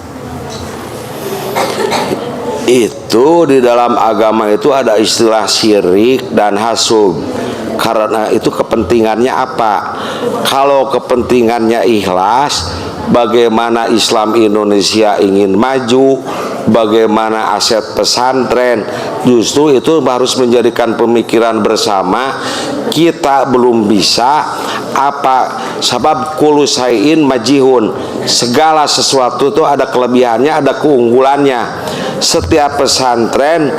Itu di dalam agama itu ada istilah syirik dan hasud. Karena itu kepentingannya apa? Kalau kepentingannya ikhlas, bagaimana Islam Indonesia ingin maju, bagaimana aset pesantren, justru itu harus menjadikan pemikiran bersama. Kita belum bisa apa sebab kullu syai'in majihun, segala sesuatu itu ada kelebihannya, ada keunggulannya. Setiap pesantren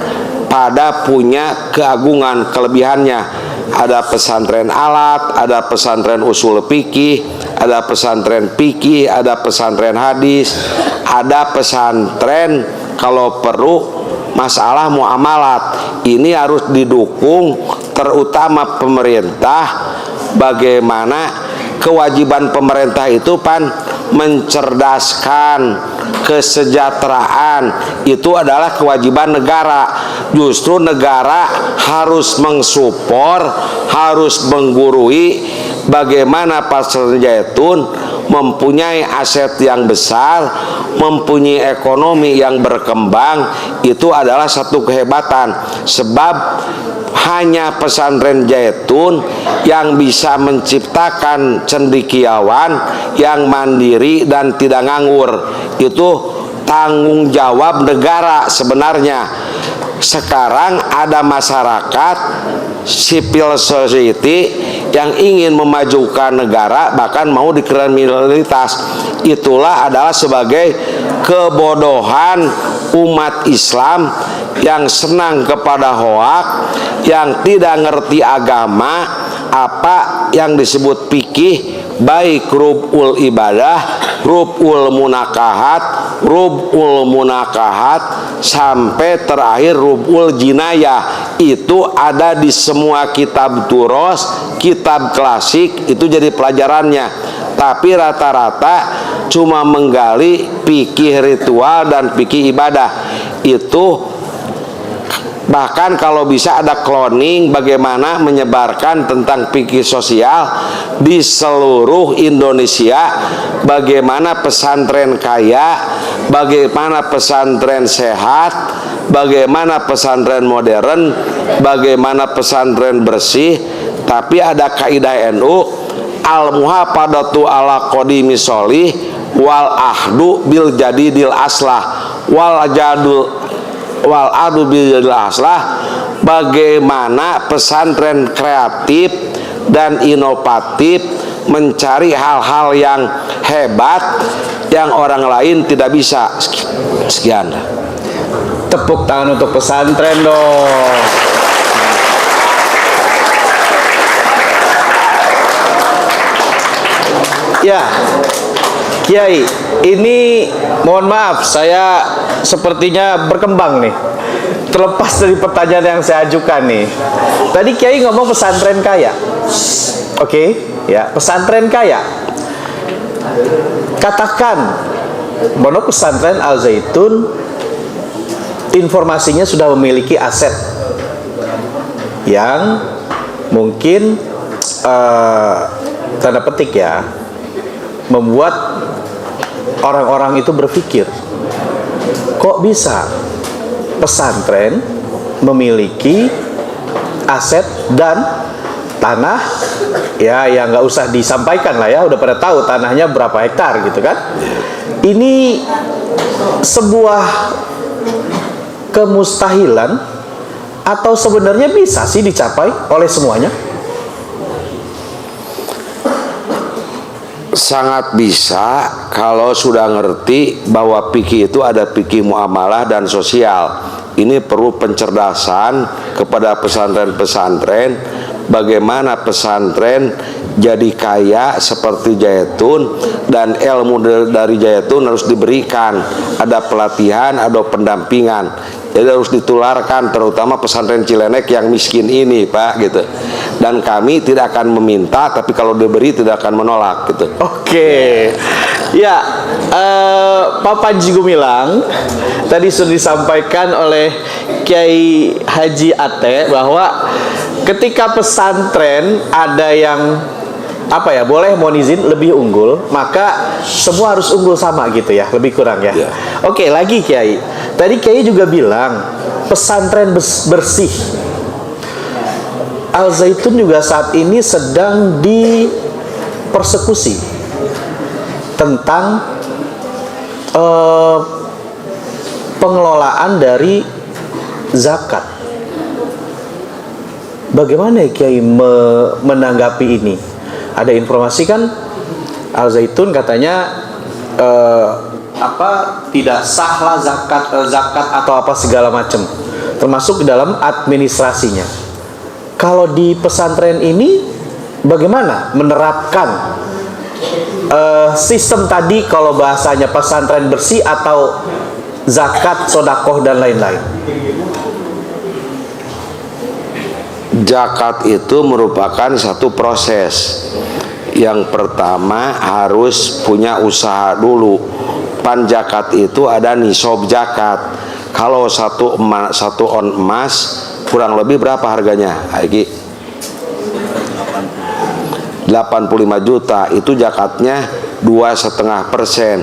pada punya keagungan kelebihannya. Ada pesantren alat, ada pesantren usul fikih, ada pesantren fikih, ada pesantren hadis, ada pesantren kalau perlu masalah muamalat. Ini harus didukung, terutama pemerintah. Bagaimana kewajiban pemerintah itu mencerdaskan kesejahteraan, itu adalah kewajiban negara. Justru negara harus mensupport, harus menggurui bagaimana pesantren Zaitun mempunyai aset yang besar, mempunyai ekonomi yang berkembang. Itu adalah satu kehebatan, sebab hanya pesantren Zaitun yang bisa menciptakan cendekiawan yang mandiri dan tidak nganggur. Itu tanggung jawab negara sebenarnya. Sekarang ada masyarakat civil society yang ingin memajukan negara, bahkan mau dikriminalitas. Itulah adalah sebagai kebodohan umat Islam yang senang kepada hoak, yang tidak ngerti agama, apa yang disebut fikih, baik rub'ul ibadah, rub'ul munakahat, sampai terakhir rub'ul jinayah. Itu ada di semua kitab turos, kitab klasik, itu jadi pelajarannya. Tapi rata-rata cuma menggali fikih ritual dan fikih ibadah. Itu bahkan kalau bisa ada cloning, bagaimana menyebarkan tentang fikih sosial di seluruh Indonesia, bagaimana pesantren kaya, bagaimana pesantren sehat, bagaimana pesantren modern, bagaimana pesantren bersih. Tapi ada kaidah NU, al-muhafadatu ala qadimi sholih wal ahdu bil jadidil aslah wal adu bil aslah. Bagaimana pesantren kreatif dan inovatif mencari hal-hal yang hebat yang orang lain tidak bisa. Sekian. Tepuk tangan untuk pesantren dong. Ya, Kiai, ini mohon maaf, saya sepertinya berkembang nih. Terlepas dari pertanyaan yang saya ajukan nih. Tadi Kiai ngomong pesantren kaya. Oke, ya, pesantren kaya. Katakan Pondok Pesantren Al Zaitun informasinya sudah memiliki aset yang mungkin tanda petik ya, membuat orang-orang itu berpikir, kok bisa pesantren memiliki aset dan tanah ya, yang nggak usah disampaikan lah ya, udah pada tahu tanahnya berapa hektar gitu kan. Ini sebuah kemustahilan atau sebenarnya bisa sih dicapai oleh semuanya? Sangat bisa kalau sudah ngerti bahwa fikih itu ada fikih muamalah dan sosial. Ini perlu pencerdasan kepada pesantren-pesantren, bagaimana pesantren jadi kaya seperti Zaitun, dan ilmu dari Zaitun harus diberikan, ada pelatihan, ada pendampingan. Jadi harus ditularkan, terutama pesantren Cilenek yang miskin ini, Pak, gitu. Dan kami tidak akan meminta, tapi kalau diberi tidak akan menolak, gitu. Oke, ya, Pak Panji Gumilang tadi sudah disampaikan oleh Kiai Haji Ate bahwa ketika pesantren ada yang apa ya, boleh mohon izin lebih unggul, maka semua harus unggul sama gitu ya, lebih kurang ya. Ya. Oke, lagi Kiai. Tadi Kiai juga bilang pesantren bersih. Al Zaitun juga saat ini sedang dipersekusi tentang pengelolaan dari zakat. Bagaimana Kiai menanggapi ini? Ada informasi kan Al Zaitun katanya tidak sahlah zakat atau apa segala macam, termasuk dalam administrasinya. Kalau di pesantren ini bagaimana menerapkan sistem tadi, kalau bahasanya pesantren bersih atau zakat, sodakoh dan lain-lain? Zakat itu merupakan satu proses. Yang pertama harus punya usaha dulu. Pan zakat itu ada nisab zakat. Kalau satu on emas kurang lebih berapa harganya? Aiki 85 juta, itu zakatnya 2,5%.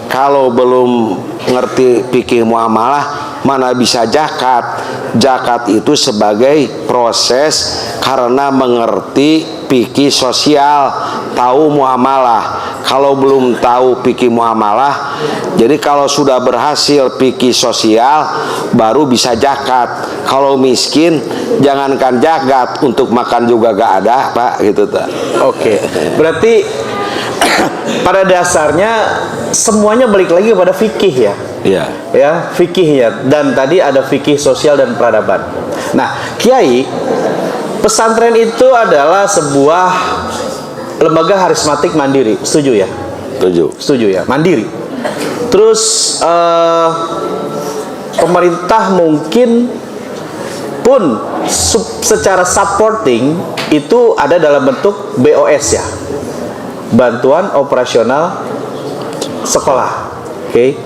Kalau belum ngerti fikih muamalah, mana bisa zakat? Zakat itu sebagai proses karena mengerti fikih sosial, tahu muamalah. Kalau belum tahu fikih muamalah, jadi kalau sudah berhasil fikih sosial baru bisa zakat. Kalau miskin jangankan zakat, untuk makan juga gak ada, Pak, gitu tak. Oke, berarti pada dasarnya semuanya balik lagi kepada fikih ya. Iya. Ya, fikih ya. Dan tadi ada fikih sosial dan peradaban. Nah, Kiai, pesantren itu adalah sebuah lembaga harismatik mandiri, setuju ya? Setuju ya, mandiri. Terus pemerintah mungkin pun secara supporting itu ada dalam bentuk BOS ya, bantuan operasional sekolah. Oke.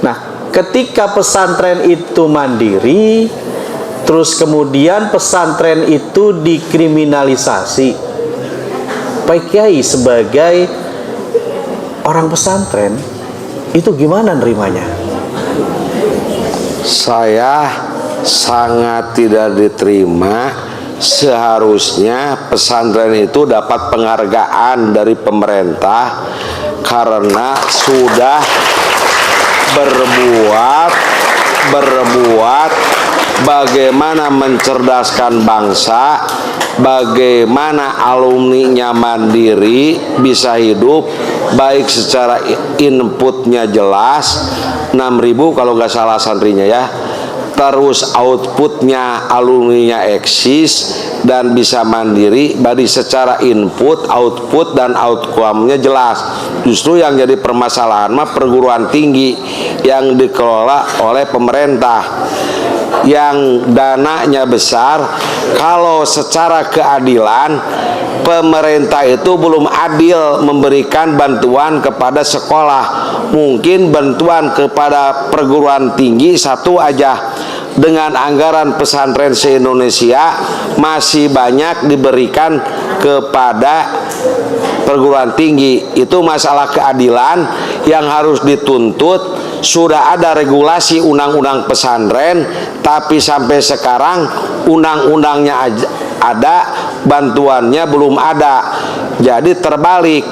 Nah, ketika pesantren itu mandiri, terus kemudian pesantren itu dikriminalisasi, Pak Kiai sebagai orang pesantren itu gimana nerimanya? Saya sangat tidak diterima. Seharusnya pesantren itu dapat penghargaan dari pemerintah karena sudah berbuat bagaimana mencerdaskan bangsa, bagaimana alumninya mandiri bisa hidup, baik secara inputnya jelas, 6.000 kalau nggak salah santrinya ya, terus outputnya alumninya eksis dan bisa mandiri, bari secara input, output dan outcome-nya jelas. Justru yang jadi permasalahan mah perguruan tinggi yang dikelola oleh pemerintah yang dananya besar. Kalau secara keadilan pemerintah itu belum adil memberikan bantuan kepada sekolah. Mungkin bantuan kepada perguruan tinggi satu aja. Dengan anggaran pesantren se-Indonesia masih banyak diberikan kepada perguruan tinggi. Itu masalah keadilan yang harus dituntut. Sudah ada regulasi undang-undang pesantren, tapi sampai sekarang undang-undangnya ada, bantuannya belum ada. Jadi terbalik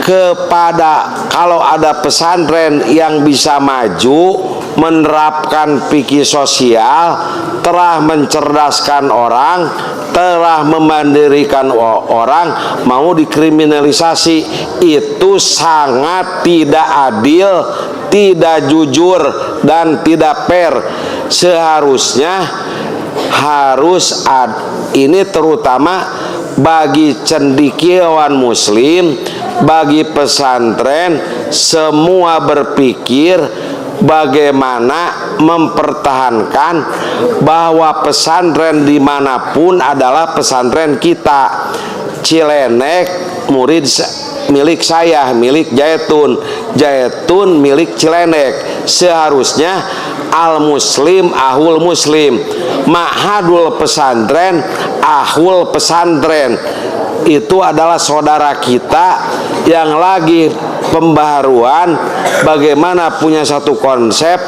kepada kalau ada pesantren yang bisa maju menerapkan fikih sosial, telah mencerdaskan orang, telah memandirikan orang, mau dikriminalisasi, itu sangat tidak adil, tidak jujur dan tidak fair. Seharusnya ini terutama bagi cendekiawan muslim, bagi pesantren, semua berpikir bagaimana mempertahankan bahwa pesantren dimanapun adalah pesantren kita. Cilenek murid milik saya, milik Jaitun, Jaitun milik Cilenek. Seharusnya al muslim ahul muslim, ma'hadul pesantren ahul pesantren. Itu adalah saudara kita yang lagi pembaharuan, bagaimana punya satu konsep,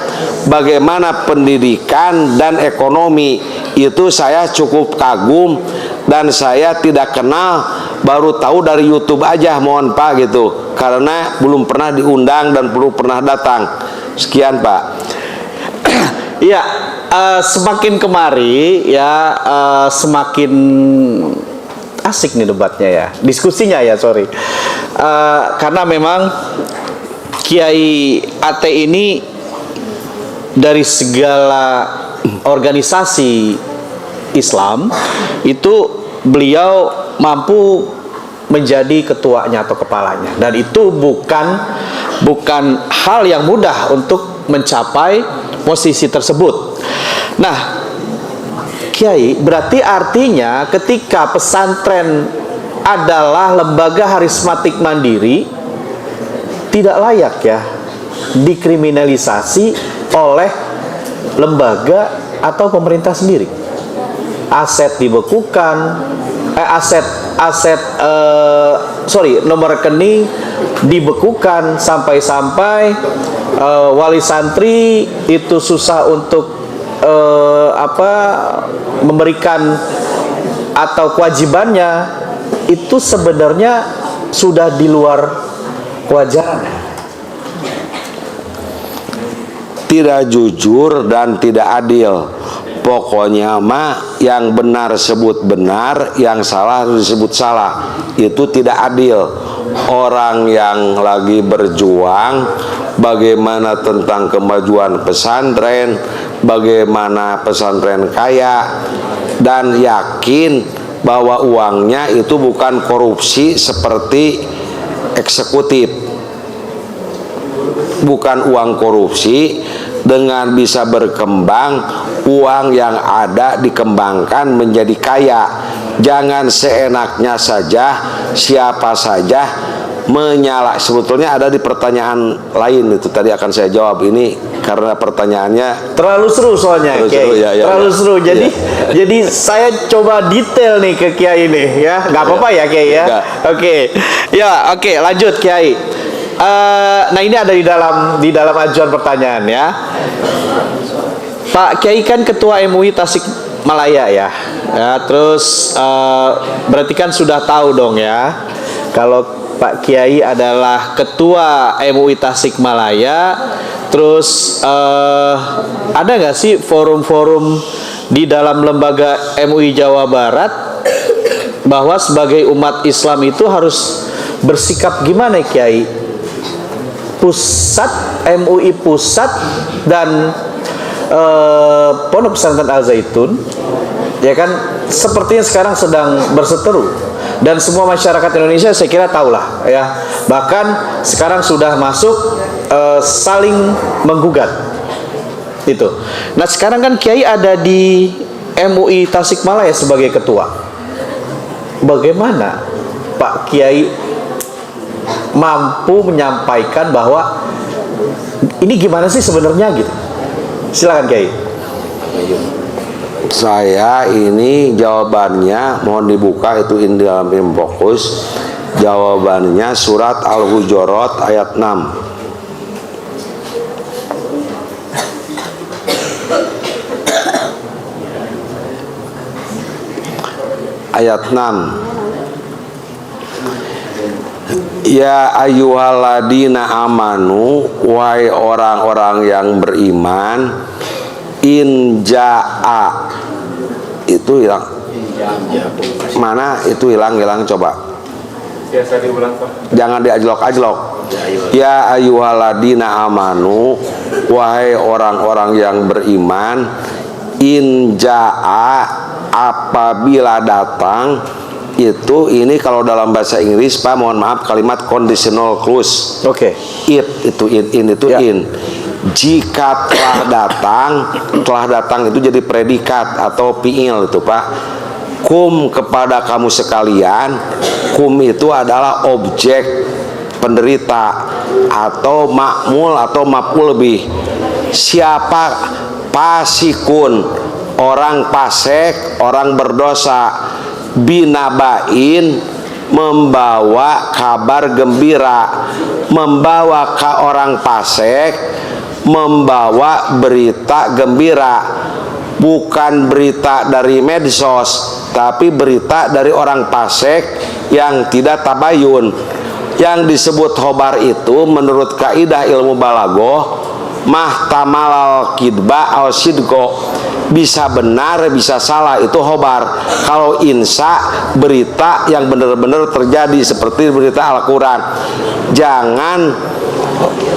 bagaimana pendidikan dan ekonomi. Itu saya cukup kagum dan saya tidak kenal, baru tahu dari YouTube aja, mohon Pak gitu, karena belum pernah diundang dan belum pernah datang. Sekian Pak. Iya, semakin kemari ya semakin asik nih debatnya ya, diskusinya ya, sorry. Karena memang Kiai AT ini dari segala organisasi Islam itu beliau mampu menjadi ketuanya atau kepalanya, dan itu bukan hal yang mudah untuk mencapai posisi tersebut. Nah, Kiai, berarti artinya ketika pesantren adalah lembaga harismatik mandiri, tidak layak ya dikriminalisasi oleh lembaga atau pemerintah sendiri. Aset dibekukan, nomor rekening dibekukan, sampai-sampai wali santri itu susah untuk memberikan atau kewajibannya. Itu sebenarnya sudah di luar kewajaran, tidak jujur dan tidak adil. Pokoknya mah yang benar sebut benar, yang salah disebut salah. Itu tidak adil. Orang yang lagi berjuang bagaimana tentang kemajuan pesantren, bagaimana pesantren kaya, dan yakin bahwa uangnya itu bukan korupsi seperti eksekutif, bukan uang korupsi. Dengan bisa berkembang, uang yang ada dikembangkan menjadi kaya. Jangan seenaknya saja, siapa saja menyala. Sebetulnya ada di pertanyaan lain, itu tadi akan saya jawab ini karena pertanyaannya terlalu seru soalnya, Kiai. Terlalu seru. Jadi saya coba detail nih ke Kiai ini ya. Nggak apa-apa ya, Kiai ya. Oke. Ya, oke, lanjut Kiai. Nah, ini ada di dalam ajuan pertanyaan ya. Pak Kiai kan ketua MUI Tasikmalaya ya. Terus berarti kan sudah tahu dong ya, kalau Pak Kiai adalah ketua MUI Tasikmalaya. Terus ada nggak sih forum-forum di dalam lembaga MUI Jawa Barat bahwa sebagai umat Islam itu harus bersikap gimana, Kiai? Pusat, MUI pusat dan Pondok Pesantren Al Zaitun, ya kan, sepertinya sekarang sedang berseteru, dan semua masyarakat Indonesia saya kira tahulah ya, bahkan sekarang sudah masuk saling menggugat itu. Nah sekarang kan Kiai ada di MUI Tasikmalaya sebagai ketua. Bagaimana Pak Kiai mampu menyampaikan bahwa ini gimana sih sebenarnya gitu? Silakan Kiai. Saya ini jawabannya mohon dibuka itu dalam Infokus. Jawabannya surat Al-Hujurat ayat 6. Ayat 6. Ya ayyuhalladzina amanu, wahai orang-orang yang beriman, in jaa, itu hilang. Mana itu hilang coba. Biasa diulang Pak. Jangan diajlok-ajlok. Ya ayyuhalladzina amanu, wahai orang-orang yang beriman, in jaa, apabila datang. Itu ini kalau dalam bahasa Inggris Pak, mohon maaf, kalimat conditional clause. Oke. It itu in itu Ya. in. Jika telah datang itu jadi predikat atau fiil itu Pak. Kum, kepada kamu sekalian. Kum itu adalah objek penderita atau makmul atau maf'ul bih. Siapa? Pasikun, orang fasik, orang berdosa. Binabain, membawa kabar gembira. Membawa ke orang fasik, membawa berita gembira, bukan berita dari medsos, tapi berita dari orang fasik yang tidak tabayun. Yang disebut khobar itu menurut kaidah ilmu balaghah mahtamalal kidba al sidqo, bisa benar bisa salah, itu khobar. Kalau insya, berita yang benar-benar terjadi seperti berita Al-Quran. Jangan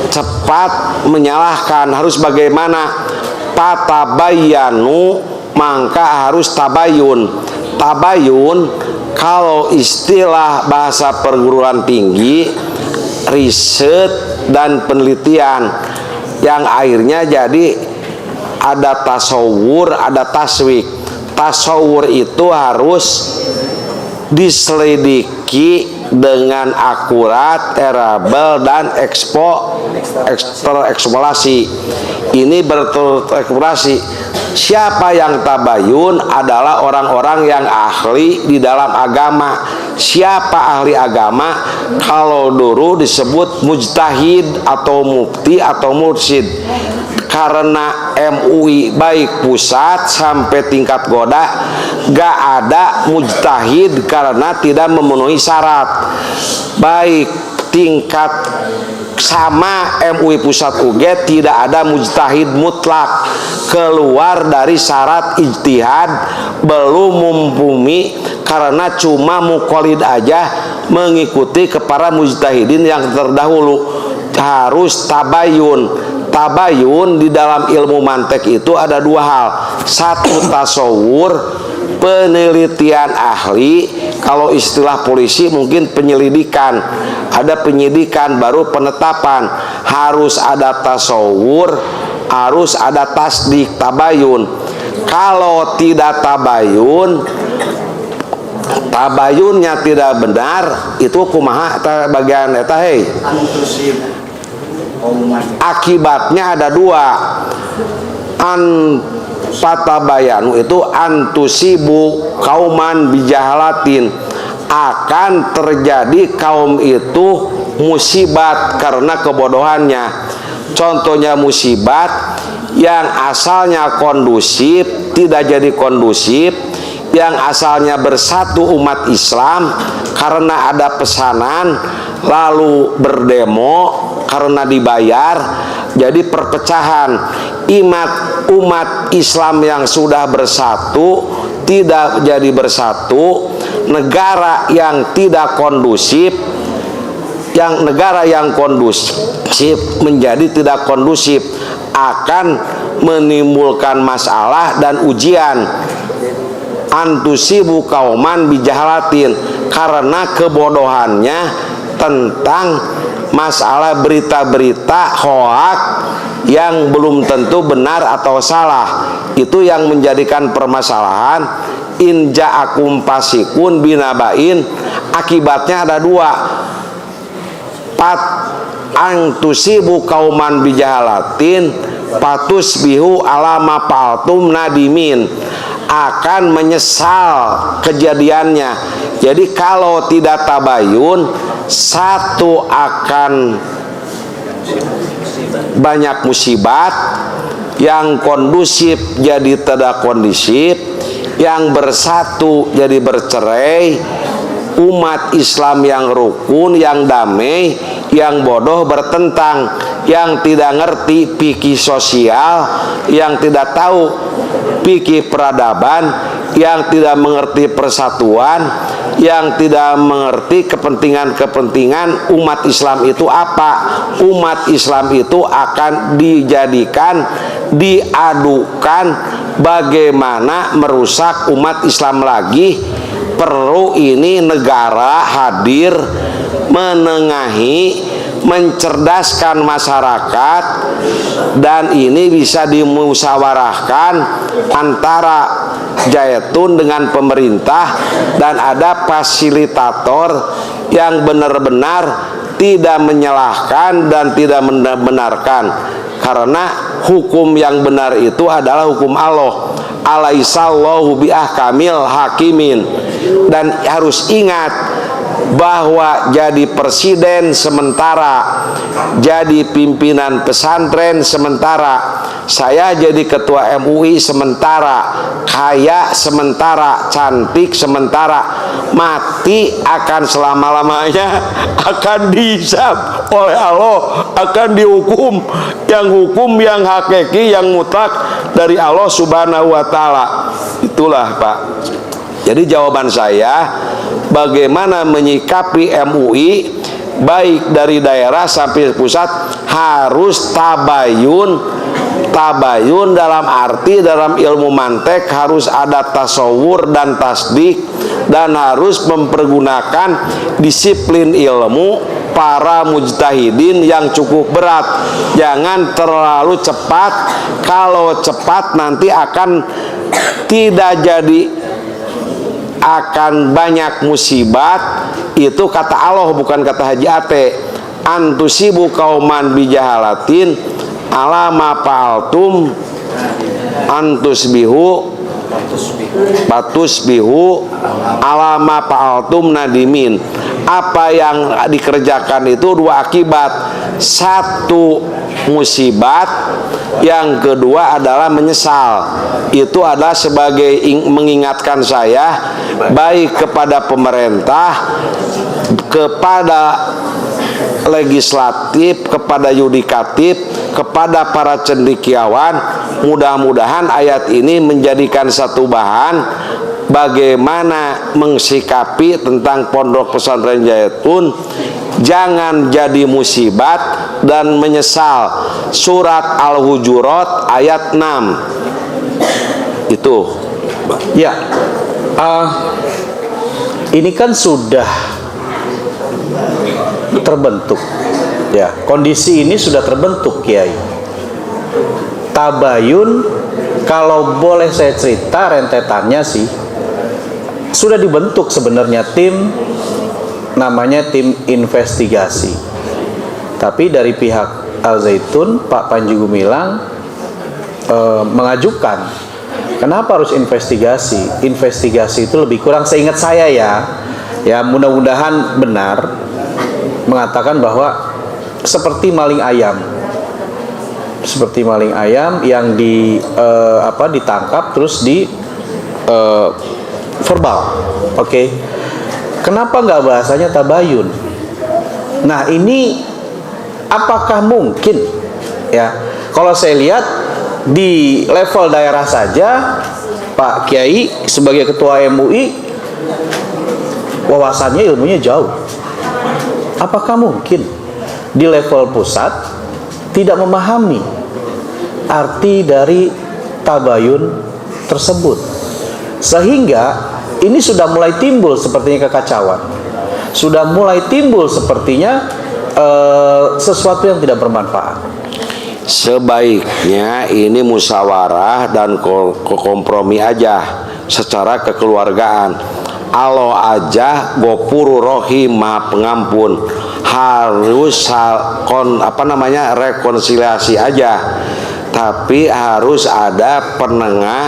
cepat menyalahkan, harus bagaimana? Patabayanu, maka harus tabayun. Tabayun kalau istilah bahasa perguruan tinggi, riset dan penelitian, yang akhirnya jadi ada tasawur, ada taswik. Tasawur itu harus diselidiki dengan akurat, terabel, dan tereksplorasi. Ini bereksplorasi. Siapa yang tabayun adalah orang-orang yang ahli di dalam agama. Siapa ahli agama? Kalau dulu disebut mujtahid atau mufti atau mursyid. Karena MUI baik pusat sampai tingkat goda gak ada mujtahid karena tidak memenuhi syarat. Baik tingkat sama MUI pusat UG tidak ada mujtahid mutlak, keluar dari syarat ijtihad, belum mumpuni karena cuma muqallid aja mengikuti kepada mujtahidin yang terdahulu. Harus tabayun. Tabayun di dalam ilmu mantek itu ada dua hal. Satu, tasawur, penelitian ahli. Kalau istilah polisi mungkin penyelidikan. Ada penyidikan baru penetapan. Harus ada tasawur, harus ada tasdik, tabayun. Kalau tidak tabayun, tabayunnya tidak benar, itu kumaha bagian eta hei. Akibatnya ada dua. Patabayanu itu antusibu kauman bijahalatin, akan terjadi kaum itu musibat karena kebodohannya. Contohnya musibat yang asalnya kondusif tidak jadi kondusif, yang asalnya bersatu umat Islam karena ada pesanan lalu berdemo karena dibayar, jadi perpecahan. Umat Islam yang sudah bersatu tidak jadi bersatu. Negara yang tidak kondusif, negara yang kondusif menjadi tidak kondusif, akan menimbulkan masalah dan ujian. Antusibu kauman bijahalatin, karena kebodohannya tentang masalah berita-berita hoak yang belum tentu benar atau salah. Itu yang menjadikan permasalahan. In ja'akum fasikun binabain, akibatnya ada dua. Antusibu kauman bijahalatin patusbihu alama paltum nadimin, akan menyesal kejadiannya. Jadi kalau tidak tabayun, satu akan banyak musibat, yang kondusif jadi tidak kondusif, yang bersatu jadi bercerai, umat Islam yang rukun, yang damai, yang bodoh bertentang, yang tidak ngerti fikih sosial, yang tidak tahu fikih peradaban, yang tidak mengerti persatuan, yang tidak mengerti kepentingan-kepentingan umat Islam itu apa. Umat Islam itu akan dijadikan, diadukan bagaimana merusak umat Islam lagi. Perlu ini negara hadir menengahi, mencerdaskan masyarakat, dan ini bisa dimusyawarahkan antara Zaitun dengan pemerintah, dan ada fasilitator yang benar-benar tidak menyalahkan dan tidak membenarkan, karena hukum yang benar itu adalah hukum Allah. Alaihissallahu biahkamil hakimin. Dan harus ingat bahwa jadi presiden sementara, jadi pimpinan pesantren sementara, saya jadi ketua MUI sementara, kaya sementara, cantik sementara, mati akan selama-lamanya akan dihisab oleh Allah, akan dihukum, yang hukum yang hakiki, yang mutlak dari Allah Subhanahu wa taala. Itulah, Pak. Jadi jawaban saya, bagaimana menyikapi MUI baik dari daerah sampai pusat, harus tabayun. Tabayun dalam arti dalam ilmu mantek harus ada tasawur dan tasdik, dan harus mempergunakan disiplin ilmu para mujtahidin yang cukup berat. Jangan terlalu cepat. Kalau cepat nanti akan tidak jadi, akan banyak musibat. Itu kata Allah, bukan kata Haji Ate. Antusibu kauman bijahalatin alama fa'altum antusbihu patusbihu alama fa'altum nadimin. Apa yang dikerjakan itu dua akibat. Satu, musibat. Yang kedua adalah menyesal. Itu adalah sebagai mengingatkan saya, baik kepada pemerintah, kepada legislatif, kepada yudikatif, kepada para cendekiawan. Mudah-mudahan ayat ini menjadikan satu bahan bagaimana mensikapi tentang pondok pesantren Zaitun. Jangan jadi musibat dan menyesal. Surat Al-Hujurat ayat 6. Itu Ya, ini kan sudah terbentuk, ya, kondisi ini sudah terbentuk, Kiai. Tabayun, kalau boleh saya cerita rentetannya sih, sudah dibentuk sebenarnya tim, namanya tim investigasi. Tapi dari pihak Al Zaitun, Pak Panji Gumilang mengajukan, kenapa harus investigasi? Investigasi itu lebih kurang, seingat saya ya mudah-mudahan benar, mengatakan bahwa seperti maling ayam, yang ditangkap terus di verbal. Oke. Kenapa nggak bahasanya tabayun? Nah, ini apakah mungkin, ya? Kalau saya lihat di level daerah saja, Pak Kiai sebagai ketua MUI wawasannya, ilmunya jauh. Apakah mungkin di level pusat tidak memahami arti dari tabayun tersebut. Sehingga ini sudah mulai timbul sepertinya kekacauan. Sudah mulai timbul sepertinya sesuatu yang tidak bermanfaat. Sebaiknya ini musyawarah dan kompromi aja secara kekeluargaan. Allah aja Ghafurur Rahim, Maha Pengampun, harus rekonsiliasi aja, tapi harus ada penengah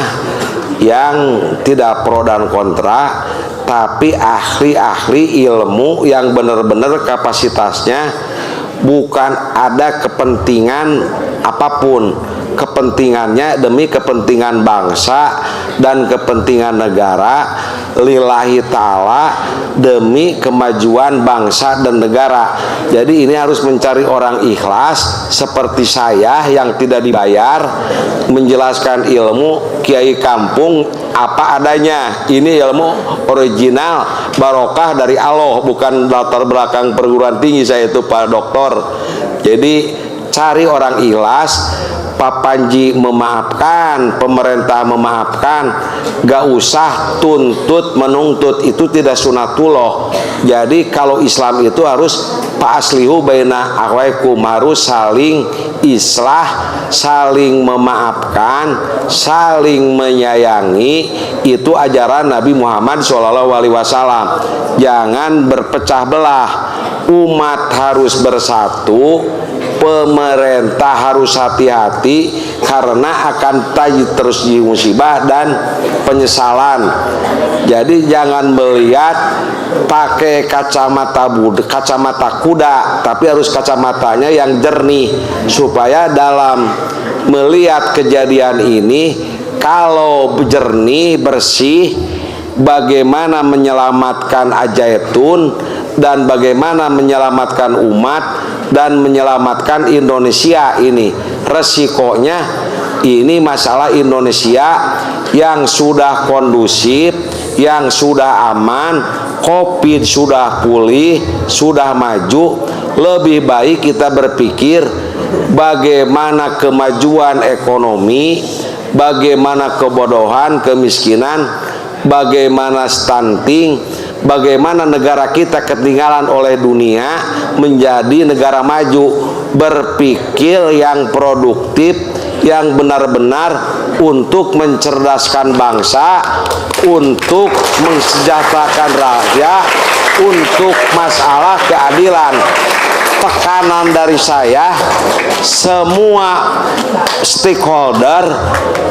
yang tidak pro dan kontra, tapi ahli-ahli ilmu yang benar-benar kapasitasnya bukan ada kepentingan apapun, kepentingannya demi kepentingan bangsa dan kepentingan negara, lillahi ta'ala, demi kemajuan bangsa dan negara. Jadi ini harus mencari orang ikhlas seperti saya yang tidak dibayar, menjelaskan ilmu kiai kampung apa adanya. Ini ilmu original barokah dari Allah, bukan latar belakang perguruan tinggi saya itu Pak Doktor. Jadi cari orang ikhlas. Pak Panji memaafkan, pemerintah memaafkan, gak usah tuntut menuntut, itu tidak sunatullah. Jadi kalau Islam itu harus fa'aslihu baina akhwaikum, harus saling islah, saling memaafkan, saling menyayangi. Itu ajaran Nabi Muhammad SAW. Jangan berpecah belah. Umat harus bersatu, pemerintah harus hati-hati karena akan terus musibah dan penyesalan. Jadi jangan melihat pakai kacamata kuda, tapi harus kacamatanya yang jernih, supaya dalam melihat kejadian ini, kalau jernih, bersih, bagaimana menyelamatkan Al-Zaitun dan bagaimana menyelamatkan umat dan menyelamatkan Indonesia ini. Resikonya ini masalah Indonesia yang sudah kondusif, yang sudah aman, Covid sudah pulih, sudah maju. Lebih baik kita berpikir bagaimana kemajuan ekonomi, bagaimana kebodohan, kemiskinan, bagaimana stunting, bagaimana negara kita ketinggalan oleh dunia menjadi negara maju. Berpikir yang produktif, yang benar-benar untuk mencerdaskan bangsa, untuk mensejahterakan rakyat, untuk masalah keadilan. Tekanan dari saya, semua stakeholder,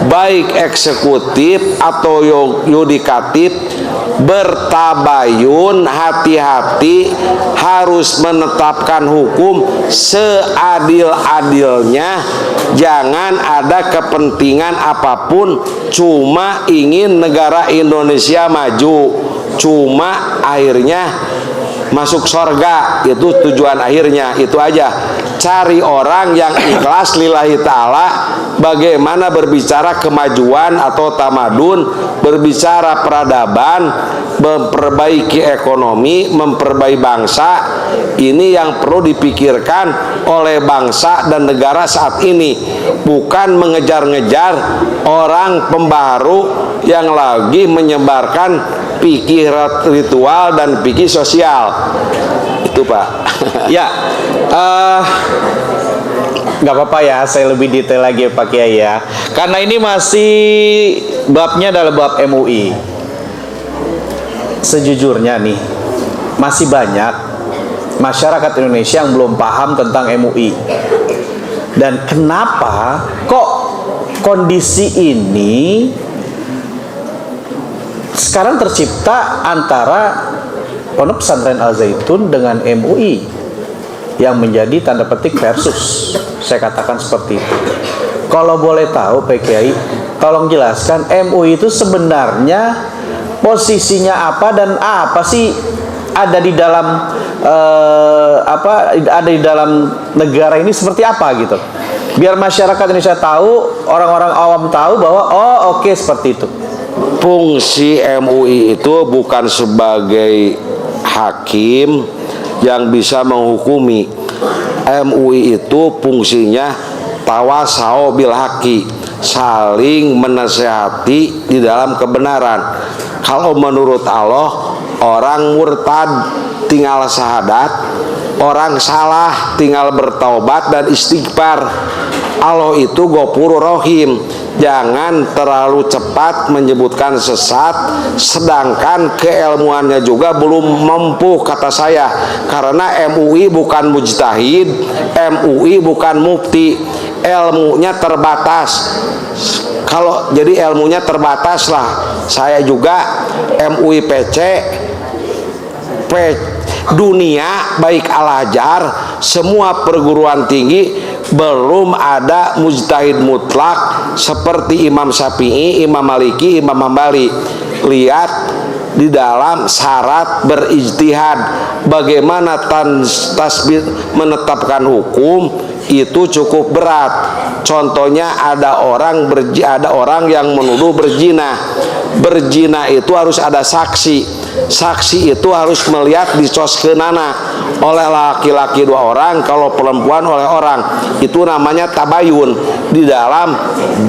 baik eksekutif atau yudikatif, bertabayun, hati-hati, harus menetapkan hukum seadil-adilnya. Jangan ada kepentingan apapun, cuma ingin negara Indonesia maju, cuma akhirnya masuk surga, itu tujuan akhirnya. Itu aja. Cari orang yang ikhlas lillahi ta'ala, bagaimana berbicara kemajuan atau tamadun, berbicara peradaban, memperbaiki ekonomi, memperbaiki bangsa. Ini yang perlu dipikirkan oleh bangsa dan negara saat ini, bukan mengejar-ngejar orang pembaharu yang lagi menyebarkan fikih ritual dan fikih sosial. Itu Pak. Ya, nggak apa-apa ya, saya lebih detail lagi Pak Kiai ya, karena ini masih babnya adalah bab MUI. Sejujurnya nih, masih banyak masyarakat Indonesia yang belum paham tentang MUI. Dan kenapa kok kondisi ini sekarang tercipta antara Pondok Pesantren Al-Zaitun dengan MUI yang menjadi tanda petik versus, saya katakan seperti itu. Kalau boleh tahu Pak Kiai, tolong jelaskan MUI itu sebenarnya posisinya apa dan apa sih ada di dalam ada di dalam negara ini seperti apa gitu, biar masyarakat Indonesia tahu, orang-orang awam tahu bahwa oke, seperti itu. Fungsi MUI itu bukan sebagai hakim yang bisa menghukumi. MUI itu fungsinya tawasau bil haqi, saling menasehati di dalam kebenaran. Kalau menurut Allah, orang murtad tinggal syahadat, orang salah tinggal bertaubat dan istighfar. Allah itu Ghafurur Rahim. Jangan terlalu cepat menyebutkan sesat, sedangkan keilmuannya juga belum mampu, kata saya. Karena MUI bukan mujtahid, MUI bukan mufti, ilmunya terbatas. Kalau jadi ilmunya terbatas lah. Saya juga MUI PC, dunia baik Al-Azhar, semua perguruan tinggi belum ada mujtahid mutlak seperti Imam Syafi'i, Imam Maliki, Imam Hambali. Lihat di dalam syarat berijtihad, bagaimana tasbih menetapkan hukum itu cukup berat. Contohnya ada orang yang menuduh berzina. Berzina itu harus ada saksi. Saksi itu harus melihat dicoskeunana oleh laki-laki 2 orang, kalau perempuan oleh orang. Itu namanya tabayun di dalam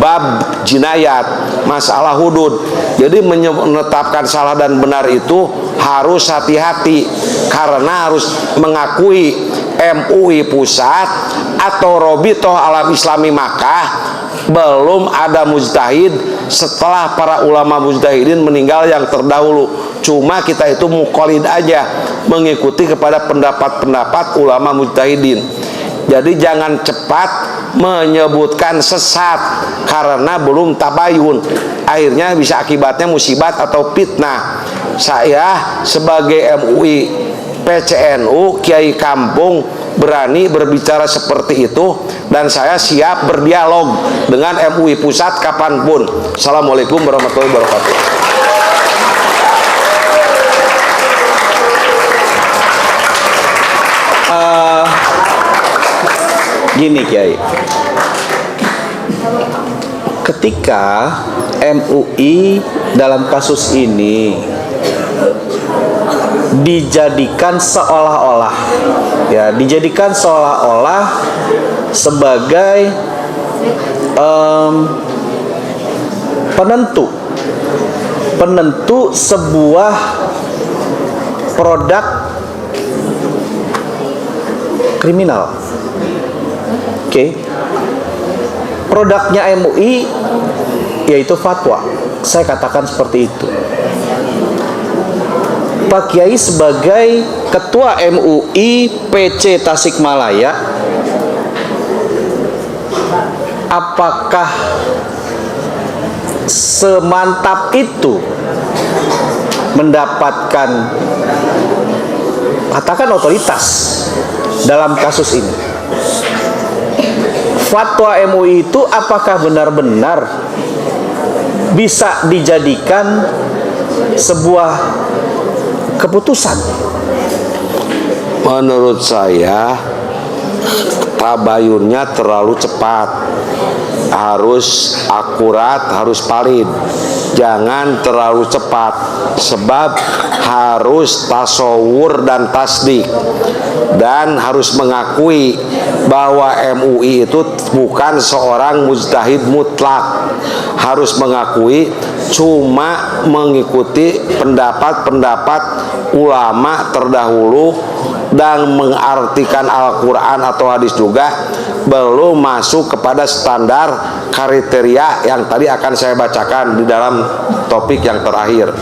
bab jinayat, masalah hudud. Jadi menetapkan salah dan benar itu harus hati-hati, karena harus mengakui MUI Pusat atau Robitoh Alam Islami Makkah belum ada mujtahid setelah para ulama mujtahidin meninggal yang terdahulu. Cuma kita itu muqallid aja, mengikuti kepada pendapat-pendapat ulama mujtahidin. Jadi jangan cepat menyebutkan sesat karena belum tabayun, akhirnya bisa akibatnya musibat atau fitnah. Saya sebagai MUI PCNU Kiai Kampung berani berbicara seperti itu, dan saya siap berdialog dengan MUI Pusat kapanpun. Assalamualaikum warahmatullahi wabarakatuh. Gini Kiai, ketika MUI dalam kasus ini dijadikan seolah-olah sebagai penentu sebuah produk kriminal. Oke. Produknya MUI yaitu fatwa. Saya katakan seperti itu. Pak Kiai sebagai Ketua MUI PC Tasikmalaya, apakah semantap itu mendapatkan, katakan, otoritas dalam kasus ini? Fatwa MUI itu apakah benar-benar bisa dijadikan sebuah keputusan? Menurut saya tabayunnya terlalu cepat, harus akurat, harus valid. Jangan terlalu cepat, sebab harus tasawur dan tasdik, dan harus mengakui bahwa MUI itu bukan seorang mujtahid mutlak. Harus mengakui cuma mengikuti pendapat-pendapat ulama terdahulu, dan mengartikan Al-Quran atau hadis juga belum masuk kepada standar kriteria yang tadi akan saya bacakan di dalam topik yang terakhir.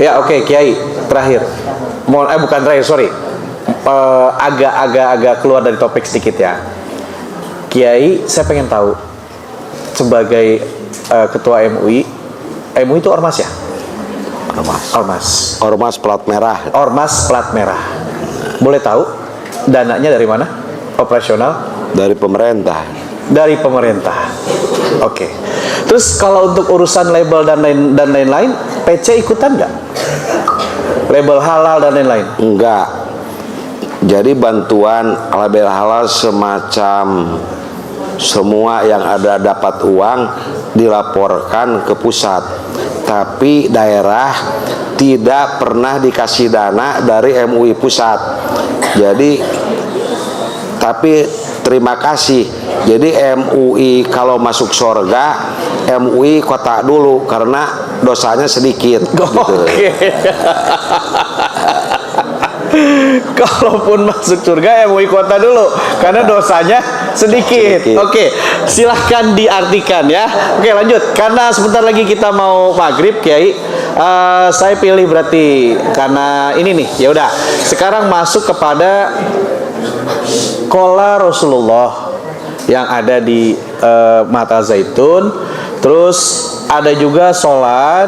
Ya, oke, Kiai, terakhir. Bukan terakhir, sorry. Agak keluar dari topik sedikit ya. Kiai, saya pengen tahu sebagai Ketua MUI itu ormas ya? Ormas plat merah. Ormas plat merah. Boleh tahu dananya dari mana? Operasional? Dari pemerintah. Dari pemerintah. Oke. Terus kalau untuk urusan label dan lain-lain, PC ikutan nggak? Label halal dan lain-lain? Enggak. Jadi bantuan label halal semacam semua yang ada dapat uang dilaporkan ke pusat, tapi daerah tidak pernah dikasih dana dari MUI pusat. Jadi tapi terima kasih Jadi MUI kalau masuk surga, MUI kota dulu karena dosanya sedikit. Gitu. Oke. Kalaupun masuk surga MUI kota dulu karena dosanya sedikit. Oke, silahkan diartikan ya. Oke, lanjut. Karena sebentar lagi kita mau maghrib, Kiai. Saya pilih berarti karena ini nih. Ya udah. Sekarang masuk kepada Qala Rasulullah yang ada di Mata Zaitun. Terus ada juga sholat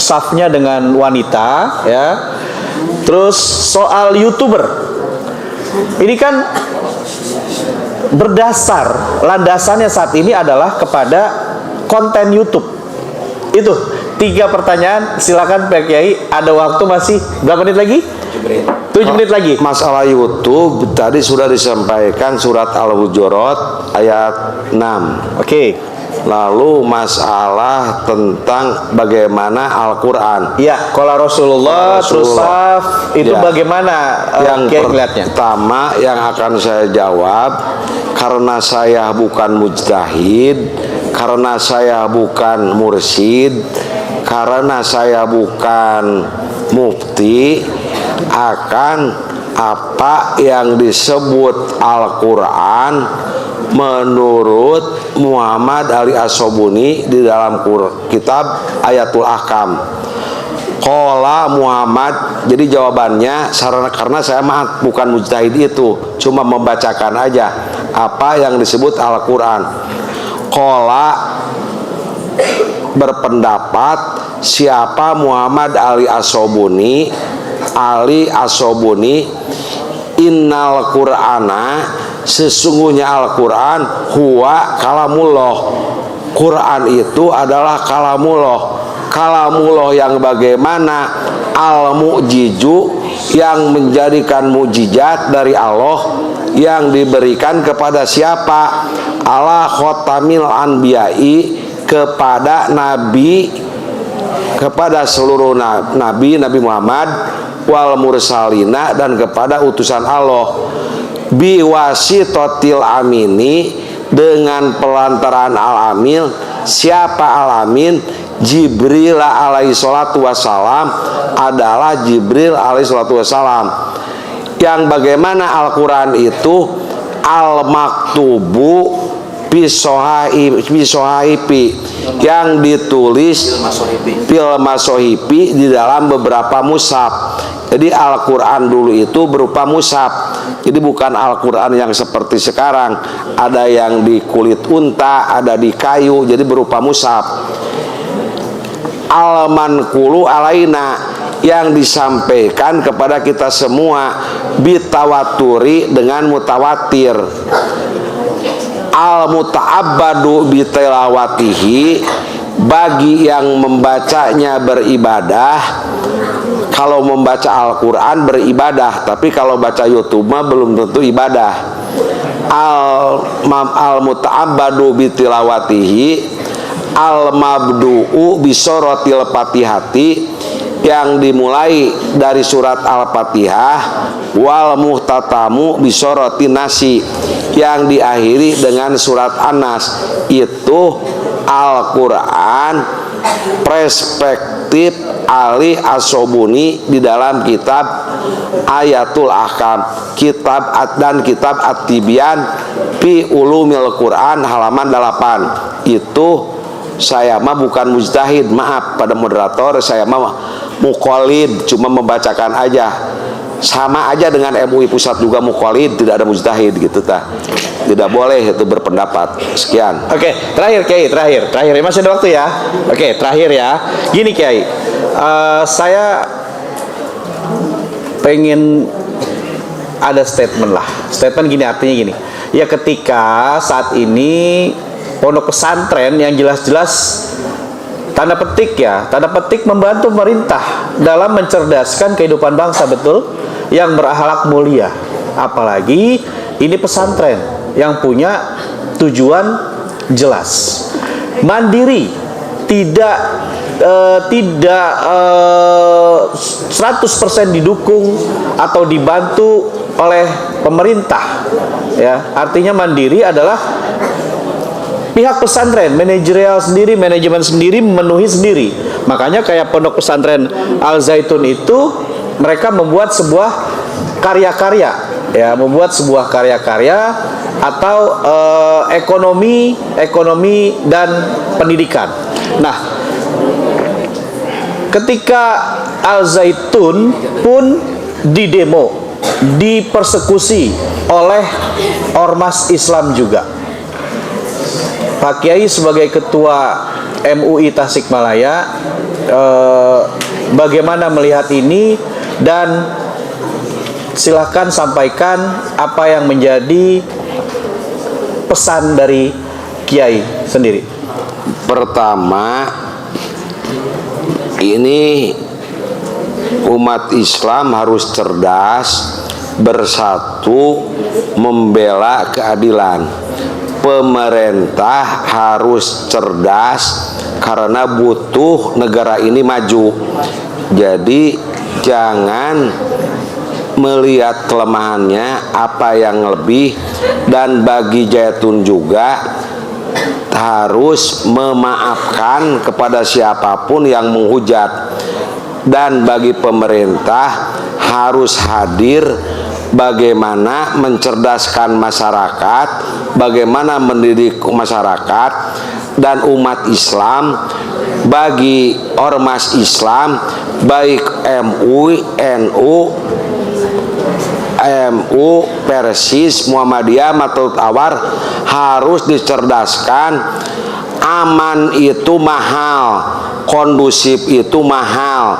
safnya dengan wanita ya. Terus soal YouTuber ini kan berdasar landasannya saat ini adalah kepada konten YouTube. Itu 3 pertanyaan. Silakan Pak Kiai, ada waktu masih berapa menit lagi? 7 menit lagi. Masalah YouTube tadi sudah disampaikan surat Al-Hujurat ayat 6. Oke. Lalu masalah tentang bagaimana Al-Quran. Iya, Qala Rasulullah, terus saf, itu Ya. bagaimana Yang Kiai ngeliatnya? pertama yang akan saya jawab, karena saya bukan mujtahid, karena saya bukan mursyid, karena saya bukan mufti, akan apa yang disebut Al-Quran menurut Muhammad Ali As-Sobuni di dalam kitab Ayatul Ahkam. Qala Muhammad. Jadi jawabannya karena saya bukan mujtahid itu, cuma membacakan aja apa yang disebut Al-Quran. Qala berpendapat siapa Muhammad Ali As-Sobuni, innal Qur'ana, sesungguhnya Al-Quran huwa kalamullah. Quran itu adalah kalamullah. Kalamullah yang bagaimana? Al-mu'jiju, yang menjadikan mujizat dari Allah, yang diberikan kepada siapa? Ala khotamil anbiya'i, kepada nabi, kepada seluruh nabi Muhammad, wal mursalina, dan kepada utusan Allah, biwasitotil amini, dengan pelantaran al-amin. Siapa al-amin? Jibril alaihi salatu wassalam, adalah Jibril alaihi salatu wassalam. Yang bagaimana Al-Quran itu al-maktubu bisohaipi, yang ditulis fil masohipi, di dalam beberapa mushaf. Jadi Al-Quran dulu itu berupa mushaf. Jadi bukan Al-Quran yang seperti sekarang, ada yang di kulit unta, ada di kayu, jadi berupa mushaf. Al-manqulu alaina, yang disampaikan kepada kita semua, bitawaturi, dengan mutawatir. Al-muta'abbadu bitilawatihi, bagi yang membacanya beribadah. Kalau membaca Al-Quran beribadah, tapi kalau baca YouTube mah belum tentu ibadah. Al-muta'abbadu bitilawatihi, al-mabdu'u bisorotil fatihati, yang dimulai dari surat Al-Fatihah, wal muhtatamu bisoroti nasi, yang diakhiri dengan surat An-Nas. Itu Al-Quran perspektif Ali As-Sobuni di dalam kitab Ayatul Ahkam, kitab At-Tibyan fi Ulumil Quran, halaman 8. Itu saya mah bukan mujtahid, maaf pada moderator, saya mah muqallid, cuma membacakan aja. Sama aja dengan MUI pusat juga muqallid, tidak ada mujtahid gitu ta. Tidak boleh itu berpendapat. Sekian. Oke, terakhir Kiai, terakhir. Masih ada waktu ya. Oke, terakhir ya. Gini Kiai, saya pengen ada statement lah. Statement gini, artinya gini. Ya, ketika saat ini pondok pesantren yang jelas-jelas tanda petik membantu pemerintah dalam mencerdaskan kehidupan bangsa, betul, yang berakhlak mulia. Apalagi ini pesantren yang punya tujuan jelas, mandiri, tidak 100% didukung atau dibantu oleh pemerintah. Ya, artinya mandiri adalah pihak pesantren, manajerial sendiri, manajemen sendiri, memenuhi sendiri. Makanya kayak pondok pesantren Al Zaitun itu mereka membuat sebuah karya-karya, ya, membuat sebuah karya-karya atau ekonomi dan pendidikan. Nah, ketika Al Zaitun pun didemo, dipersekusi oleh ormas Islam juga. Pak Kiai sebagai ketua MUI Tasikmalaya, bagaimana melihat ini, dan silakan sampaikan apa yang menjadi pesan dari Kiai sendiri. Pertama, ini umat Islam harus cerdas, bersatu, membela keadilan. Pemerintah harus cerdas karena butuh negara ini maju. Jadi jangan melihat kelemahannya, apa yang lebih. Dan bagi Zaitun juga harus memaafkan kepada siapapun yang menghujat. Dan bagi pemerintah harus hadir, bagaimana mencerdaskan masyarakat, bagaimana mendidik masyarakat dan umat Islam. Bagi ormas Islam, baik MUI, NU, Persis, Muhammadiyah, Matul Tawar, harus dicerdaskan. Aman itu mahal, kondusif itu mahal.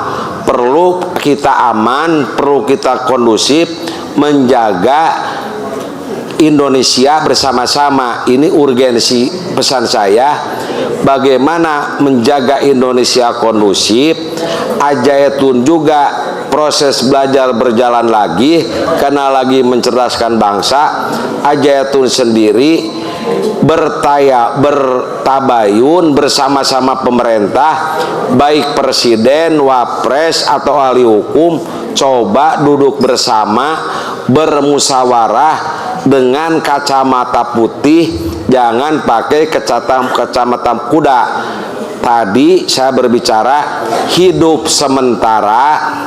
Perlu kita aman, perlu kita kondusif, menjaga Indonesia bersama-sama. Ini urgensi pesan saya. Bagaimana menjaga Indonesia kondusif. Al-Zaitun juga proses belajar berjalan lagi karena lagi mencerdaskan bangsa. Al-Zaitun sendiri bertabayun bersama-sama pemerintah, baik presiden, wapres atau ahli hukum, coba duduk bersama, bermusyawarah dengan kacamata putih, jangan pakai kacamata kuda. Tadi saya berbicara hidup sementara,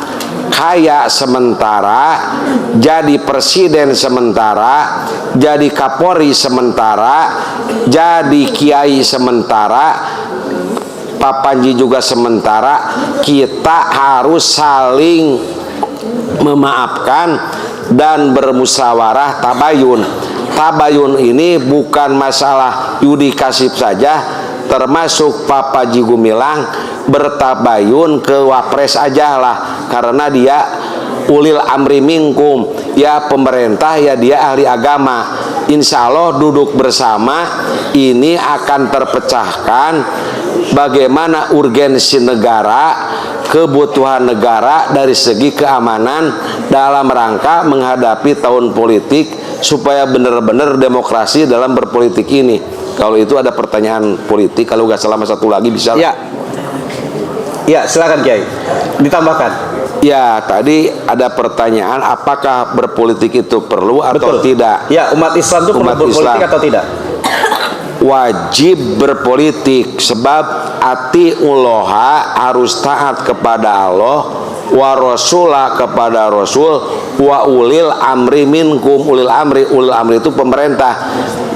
kaya sementara, jadi presiden sementara, jadi Kapolri sementara, jadi kiai sementara, Pak Panji juga sementara. Kita harus saling memaafkan dan bermusyawarah tabayun. Tabayun ini bukan masalah yudikasif saja, termasuk Pak Panji Gumilang bertabayun ke wapres aja lah, karena dia ulil amri minkum, ya pemerintah, ya dia ahli agama. Insya Allah duduk bersama ini akan terpecahkan bagaimana urgensi negara, kebutuhan negara dari segi keamanan dalam rangka menghadapi tahun politik, supaya benar-benar demokrasi dalam berpolitik ini. Kalau itu ada pertanyaan politik, kalau nggak selama satu lagi bisa. Ya, silakan Kiai, ditambahkan. Ya, tadi ada pertanyaan apakah berpolitik itu perlu atau tidak. Ya, umat Islam itu perlu berpolitik atau tidak? Wajib berpolitik, sebab atiullaha harus taat kepada Allah, wa rasulah kepada Rasul, wa ulil amri minkum. Ulil amri itu pemerintah.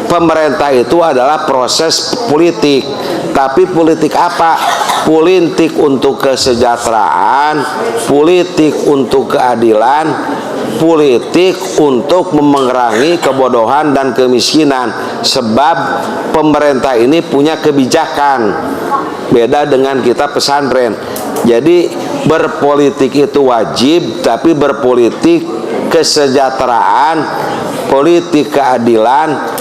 Pemerintah itu adalah proses politik. Tapi politik apa? Politik untuk kesejahteraan, politik untuk keadilan, politik untuk memerangi kebodohan dan kemiskinan. Sebab pemerintah ini punya kebijakan, beda dengan kita pesantren. Jadi berpolitik itu wajib, tapi berpolitik kesejahteraan, politik keadilan,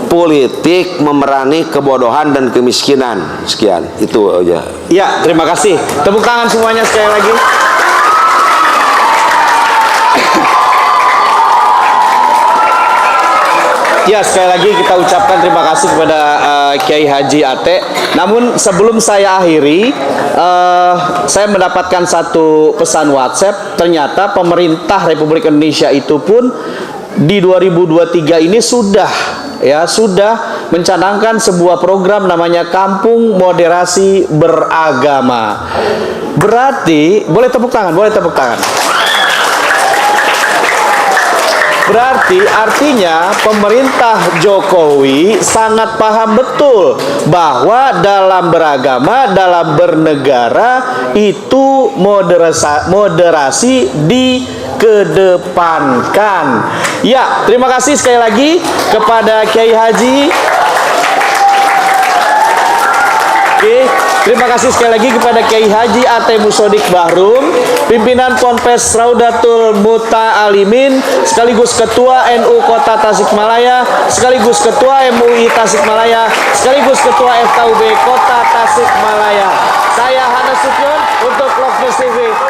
politik memerangi kebodohan dan kemiskinan. Sekian, itu aja. Ya, terima kasih. Tepuk tangan semuanya sekali lagi. Ya, sekali lagi kita ucapkan terima kasih kepada Kiai Haji Ate. Namun sebelum saya akhiri, saya mendapatkan satu pesan WhatsApp, ternyata pemerintah Republik Indonesia itu pun di 2023 ini sudah mencanangkan sebuah program namanya Kampung Moderasi Beragama. Berarti boleh tepuk tangan. Berarti artinya pemerintah Jokowi sangat paham betul bahwa dalam beragama, dalam bernegara itu moderasi dikedepankan. Ya, terima kasih sekali lagi kepada Kiai Haji. Terima kasih sekali lagi kepada Kiai Haji Ate Musodik Bahrum, pimpinan Ponpes Raudatul Muta'alimin, sekaligus Ketua NU Kota Tasikmalaya, sekaligus Ketua MUI Tasikmalaya, sekaligus Ketua FKUB Kota Tasikmalaya. Saya Hana Sukyon untuk Vlog News TV.